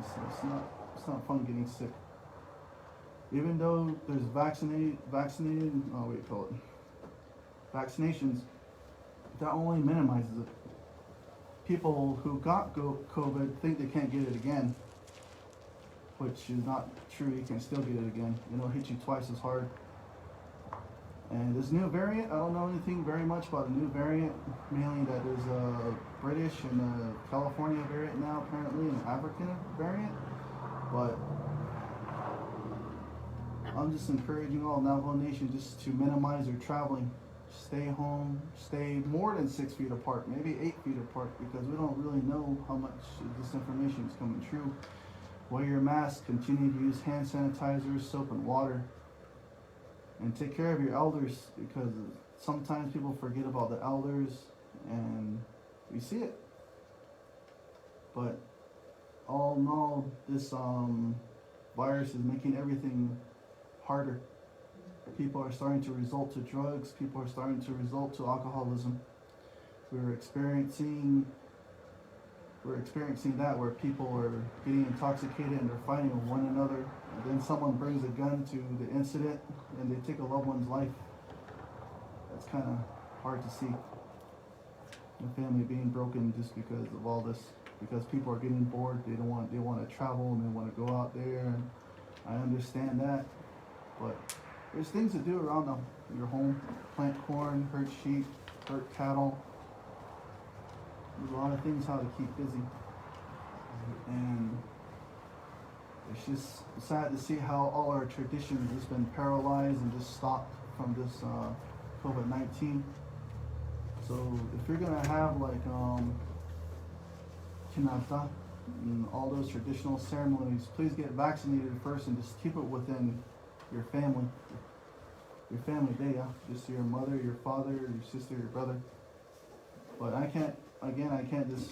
It's not fun getting sick. Even though there's vaccinations, that only minimizes it. People who got COVID think they can't get it again, which is not true. You can still get it again. It'll hit you twice as hard. And this new variant, I don't know anything very much about the new variant, mainly that there's a British and a California variant now, apparently, and an African variant. But I'm just encouraging all Navajo Nation just to minimize their traveling. Stay home, stay more than 6 feet apart, maybe 8 feet apart, because we don't really know how much this information is coming true. Wear your mask, continue to use hand sanitizers, soap and water, and take care of your elders, because sometimes people forget about the elders, and we see it. But all in all, this virus is making everything harder. People are starting to resort to drugs. People are starting to resort to alcoholism. We're experiencing that, where people are getting intoxicated and they're fighting with one another. And then someone brings a gun to the incident and they take a loved one's life. That's kind of hard to see. The family being broken just because of all this. Because people are getting bored. They want to travel and they want to go out there. And I understand that, but there's things to do around your home. Plant corn, herd sheep, herd cattle. There's a lot of things how to keep busy. And it's just sad to see how all our traditions has been paralyzed and just stopped from this COVID-19. So if you're gonna have like kinata and all those traditional ceremonies, please get vaccinated first and just keep it within your family day, yeah? Just your mother, your father, your sister, your brother. But I can't just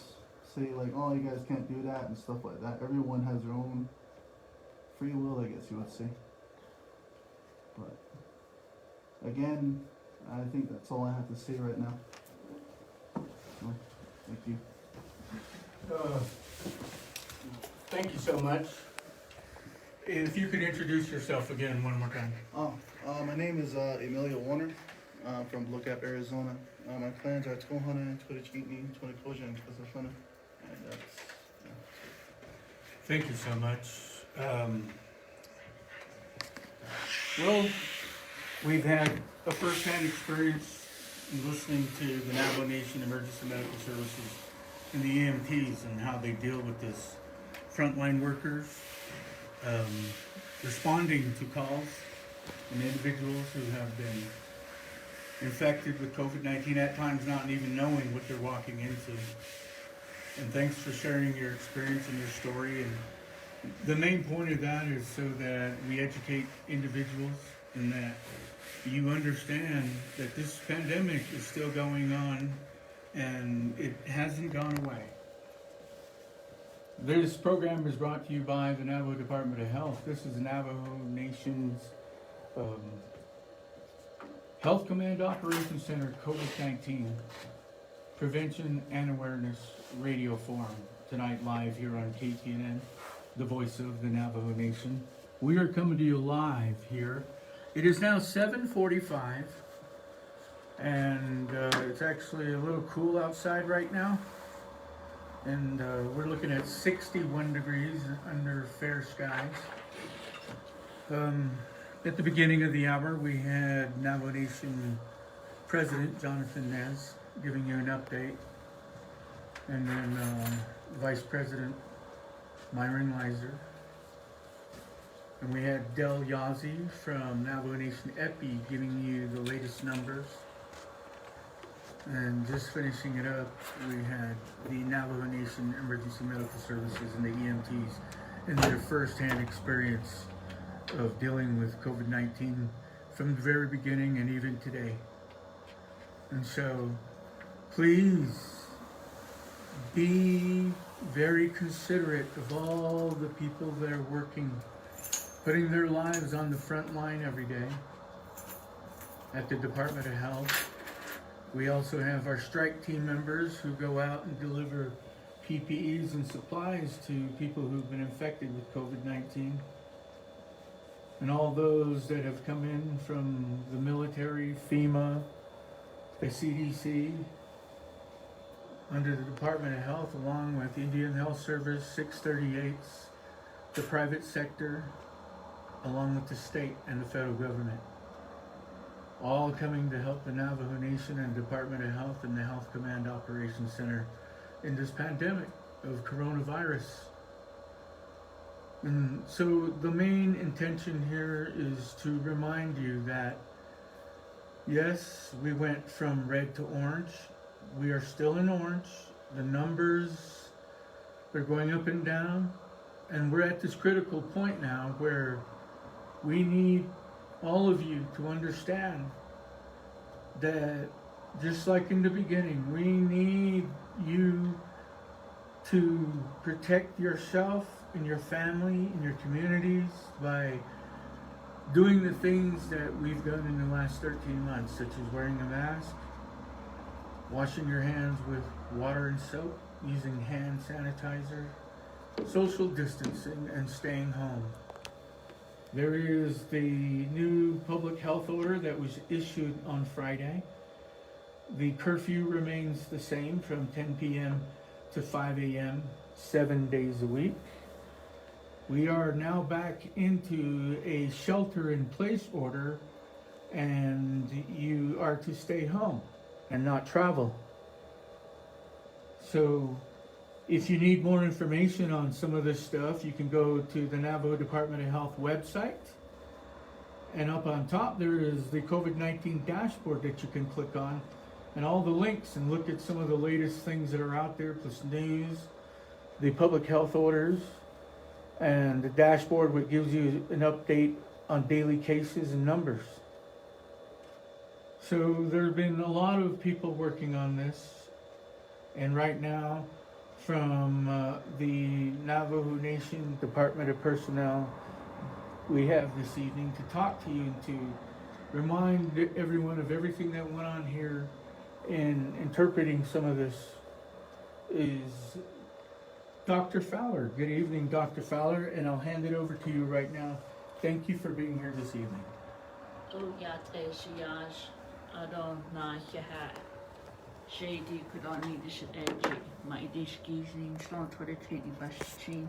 say like, oh, you guys can't do that and stuff like that. Everyone has their own free will, I guess you would say. But again, I think that's all I have to say right now. So, thank you. Thank you so much. If you could introduce yourself again one more time. My name is Emilio Warner. I'm from Lookup, Arizona. My clans are Tohana, Twitchitni, Twitikoja, and Twizafana. And that's, yeah. Thank you so much. Well, we've had a first-hand experience in listening to the Navajo Nation Emergency Medical Services and the EMTs and how they deal with this. Frontline workers, responding to calls and individuals who have been infected with COVID-19, at times not even knowing what they're walking into. And thanks for sharing your experience and your story. And the main point of that is so that we educate individuals and that you understand that this pandemic is still going on and it hasn't gone away. This program is brought to you by the Navajo Department of Health. This is the Navajo Nation's Health Command Operations Center COVID-19 Prevention and Awareness Radio Forum. Tonight live here on KTNN, the voice of the Navajo Nation. We are coming to you live here. It is now 7:45 and it's actually a little cool outside right now. And we're looking at 61 degrees under fair skies. At the beginning of the hour, we had Navajo Nation President Jonathan Nez giving you an update. And then Vice President Myron Leiser. And we had Del Yazzie from Navajo Nation Epi giving you the latest numbers. And just finishing it up, we had the Navajo Nation Emergency Medical Services and the EMTs in their first-hand experience of dealing with COVID-19 from the very beginning and even today. And so, please be very considerate of all the people that are working, putting their lives on the front line every day at the Department of Health. We also have our strike team members who go out and deliver PPEs and supplies to people who've been infected with COVID-19. And all those that have come in from the military, FEMA, the CDC, under the Department of Health, along with Indian Health Service, 638s, the private sector, along with the state and the federal government. all coming to help the Navajo Nation and Department of Health and the Health Command Operations Center in this pandemic of coronavirus. And so the main intention here is to remind you that yes, we went from red to orange. We are still in orange. The numbers are going up and down, and we're at this critical point now where we need all of you to understand that just like in the beginning, we need you to protect yourself and your family and your communities by doing the things that we've done in the last 13 months, such as wearing a mask, washing your hands with water and soap, using hand sanitizer, social distancing, and staying home. There is the new public health order that was issued on Friday. The curfew remains the same from 10 p.m. to 5 a.m., 7 days a week. We are now back into a shelter-in-place order, and you are to stay home and not travel. So if you need more information on some of this stuff, you can go to the Navajo Department of Health website. And up on top, there is the COVID-19 dashboard that you can click on, and all the links, and look at some of the latest things that are out there, plus news, the public health orders, and the dashboard which gives you an update on daily cases and numbers. So there have been a lot of people working on this, and right now from the Navajo Nation Department of Personnel, we have this evening to talk to you and to remind everyone of everything that went on here in interpreting some of this is Dr. Fowler. Good evening, Dr. Fowler, and I'll hand it over to you right now. Thank you for being here this evening. Shady could only dish edgy, my dish gazing, slot for the treaty bashin.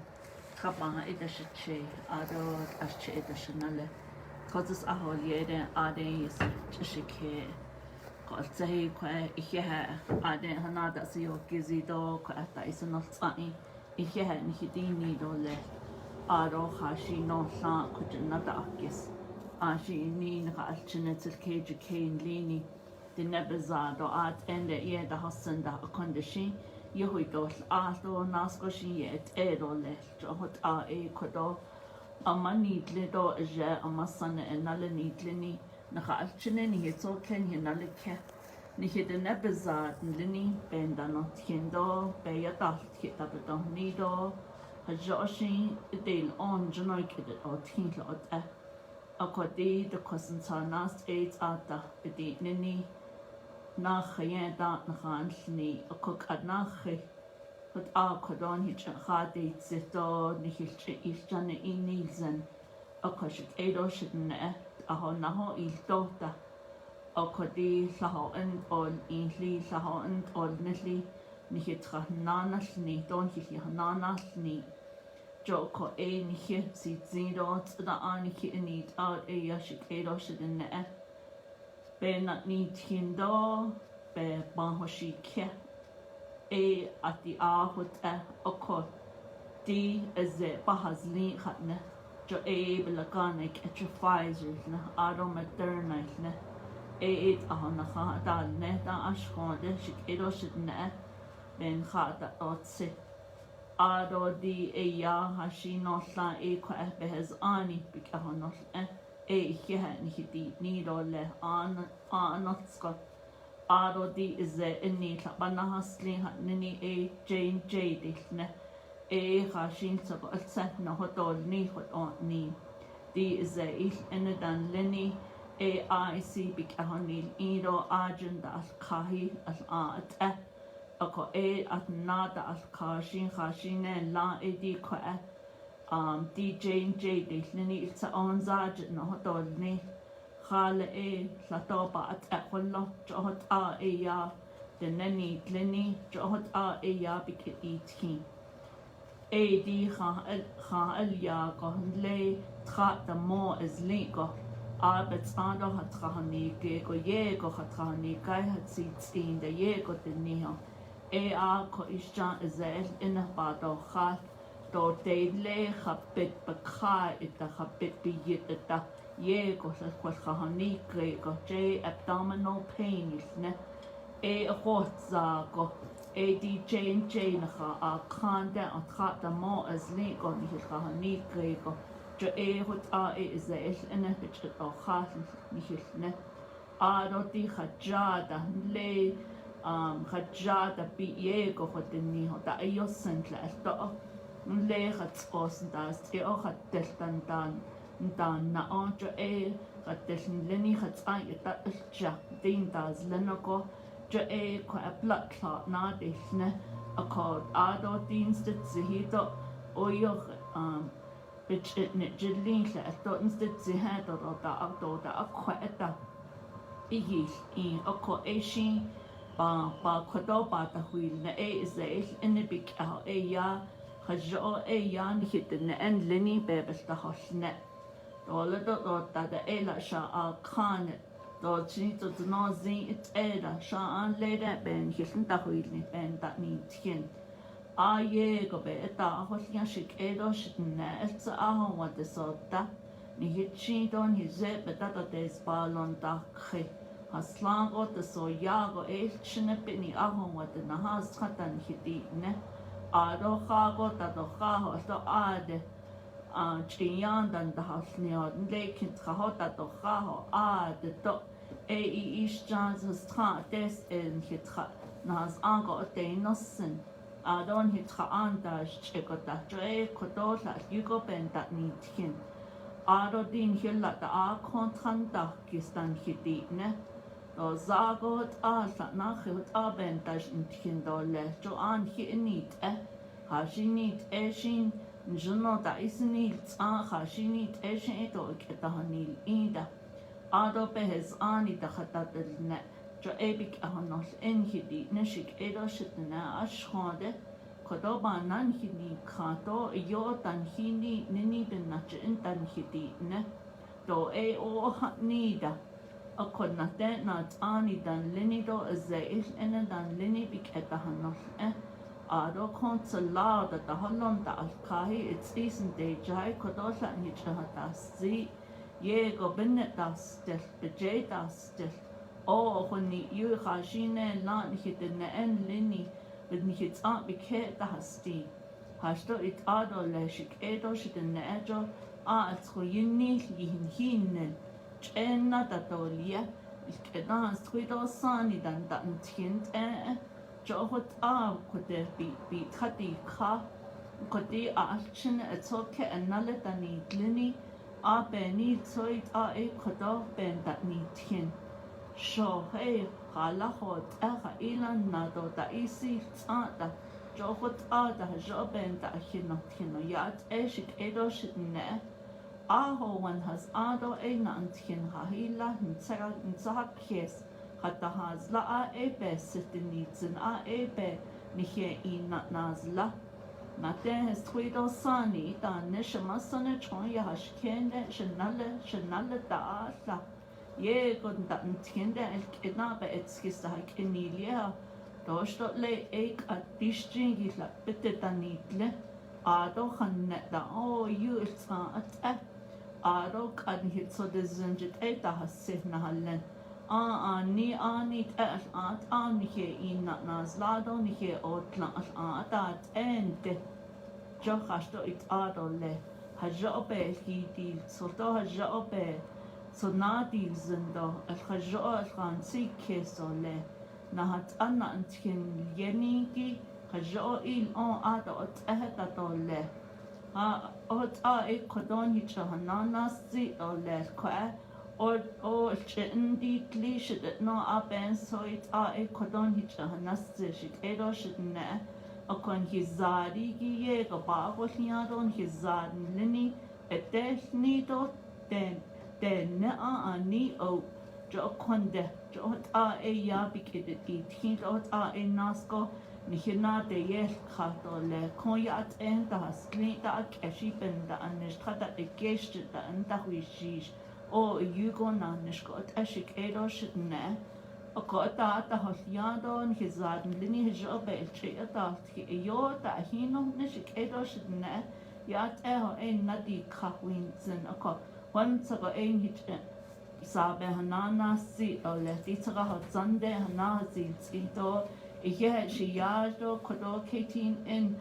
Kapa edashe, Ado asche edashanale. Causes a whole year, Ade is Chishike. Cause say, quite if you had Ade Hanada see your gizzy dog, at is not sunny. If you had Hidini dole, Ado Hashi no slant could not darkest. Ashi need Halchinetil cage cane leany. The nebezado at ende ye the husband da condition, Yehuidos ato nascoshi yet edole, Johot Ecuador, a money lido je a masan and nala neatlini, Nahalchinin, he so can you nalike, Nihi the nebezad and lini, benda not hindo, bayata hit up a don nido, a joshing, a dale on Janoik or tinkle at a quadi, the cousins are nast aids at the nini. Na khayda na khanni akok adnakhi but a kodon hich khadi zito nihilche ishjane inilzen akosh edo shidne aho naho iltota akodi saho and on inli saho and on nitli nihitra nanasni don hihi nanasni joko e nihi zido da aniki inid out e yashik edo shidne be not need hindo be banhoshi ke e at the ahut oko di is it bahazli hatne jo e belakanik et Pfizer na ado Moderna ne e it ahona ha dal ne da ashkonde shik edo shidne ben khata otse ado di e ya hashi no sa e ko behez ani bik ahono E hen hiti nidole anotska ado di is inni tabana hasli nini e Jane Jadilne e hashin sab alset na hotol ni hot on ni di is il enedan leni e IC bik ahonil ido agenda al kahi al at ako e at nada al kashin hashine la e di ko DJ J Lini it's on Zaj no Dolni Hale e Latoba at Equalo Johot a ya the Nenny Lini Johot a ya big eating AD ha el ya go le tra the more is legal Arbetsando hat trahanike go yego hat trahanika hat sitsin de yego de niho. Ko isjan ezel in a bado khat do deidle khapet bakha ita khapet biyeta yego sa kwa trahanike go j abdominal pain isne hotza go DJ and J nacha khanda at khata mo as lego ni trahanike go jo hot is the in a bit of khat ni hilne do di khajada le khajada bi yego khotni hota ayo sentla to le khat os das khat testan dan na on jo khat leni khat ta ja din das lenoko jo ko a blood clot na disne a called do dienste zihito oyo which it jilin la thoughts that ze had or da akweta ihis in oko eshi ba khodo ba ta huil na is the in the big ya khajo ya ni hit na en lini bebes ta hosne do da la sha khan do chi to no zin it sha an le da ben hisin ta huil ni ben da ni tien go be ta hosnya shik shitna it's what the sota ni hitchi don hize betata des balon ta khe haslang got the so yago chine ni what the nahas khatan hiti ne do kha go ta do kha ho so ade chiyan dan da hasnyo lekin khahota do kha ho ade to is chance stra des in hitra nas ango de nosen Adon hit andas chekota joe kodola yugo benda nithin Adodin hilla da kontranda kistan hitine do zagot alta nachut abentas nithin dole jo an hinit hashinit eshin juno da isnit hashinit eshin to ketahanil inda Ado behes ani da khatadelne jo ebik ahonos en hidi neshik shitna ashkhade kodoba nan hidi khato yo tan hini nini den nach en tan hidi ne do o nida akonna ten nat ani dan lini do zeil en dan lini bik etahanos ado konsulada da hollon da alkahi it's decent day jai kodosa ni chahatas zi yego benet das del bejay das del when you khashine lan hit in en lini with me hits aunt be da hasti hasto it ado le shik shit in ejo at ko yini hin chenna da tolia ikeda squido sani dan tint jo hot kote bi khati kha kote chin etsoke anale tani lini beni soit kodo ben that ni tin Sho khala hot ilan nado da isi tsada jo hot jo ben da hino yat shik shitne one has ado nan tin hila ntsara kes hata has la be sitin nitzen be nihe in nazla Naten has twido sani da nishama sone chon ya hashkende shenale da la kon da ntende elkena be etskista hakenilia dosto le at distingi la bitte danitle ado khanne da you at ado kan hit so de zinjit da hasif na hallen ni at he in nazlado ni he otla at ente jo hasto it ado le hajobe hi dil sorto hajobe so na dil zindo al hajo al khansi kesole na hat anna antkin yenigi hajo il ado at tole ot kodon hi chahanana si ole kwa or chindi klishit no aben so it kodon hi chahanasti shit shitne akon hizari ki ye ka ba ko don hizar lini eteshni do den na ani o jo konde jo ya bikede ti do nasko ni hina de ye khato le kon ya en da skli da keshi ben da anishta da gest da anta wishish o yugo na nishko ashik edo shitne o ko ta holiado and his lini his belche ki yo ta hino nishik edo shitne yat eho ein nadi kahwin zin a ko once ago ein hit sabe hanana si o le titara hot zande hana zi ito ihe shi yado kodo 18 in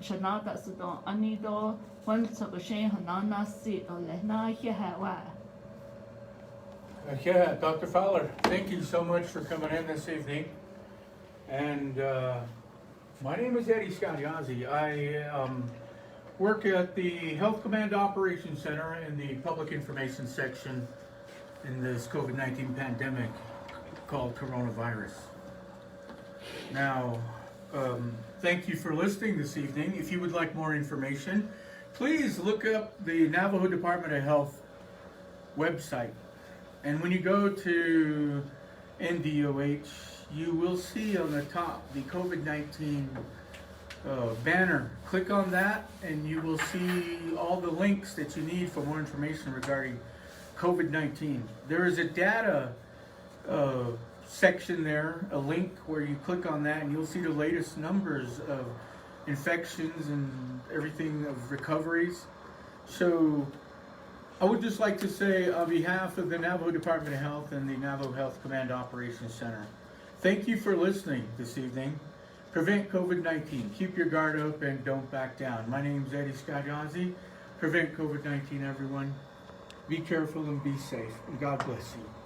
Shanata Sudo Anido, once of a shame Hanana sit or Lena Yahawa. Yeah, Dr. Fowler, thank you so much for coming in this evening. And my name is Eddie Scadiazzi. I work at the Health Command Operations Center in the Public Information section in this COVID-19 pandemic called coronavirus. Now, thank you for listening this evening. If you would like more information, please look up the Navajo Department of Health website. And when you go to NDOH, you will see on the top the COVID-19 banner. Click on that and you will see all the links that you need for more information regarding COVID-19. There is a data section there, a link where you click on that and you'll see the latest numbers of infections and everything of recoveries. So I would just like to say on behalf of the Navajo Department of Health and the Navajo Health Command Operations Center, thank you for listening this evening. Prevent COVID-19. Keep your guard up and don't back down. My name is Eddie Scadiazzi. Prevent COVID-19, everyone. Be careful and be safe. And God bless you.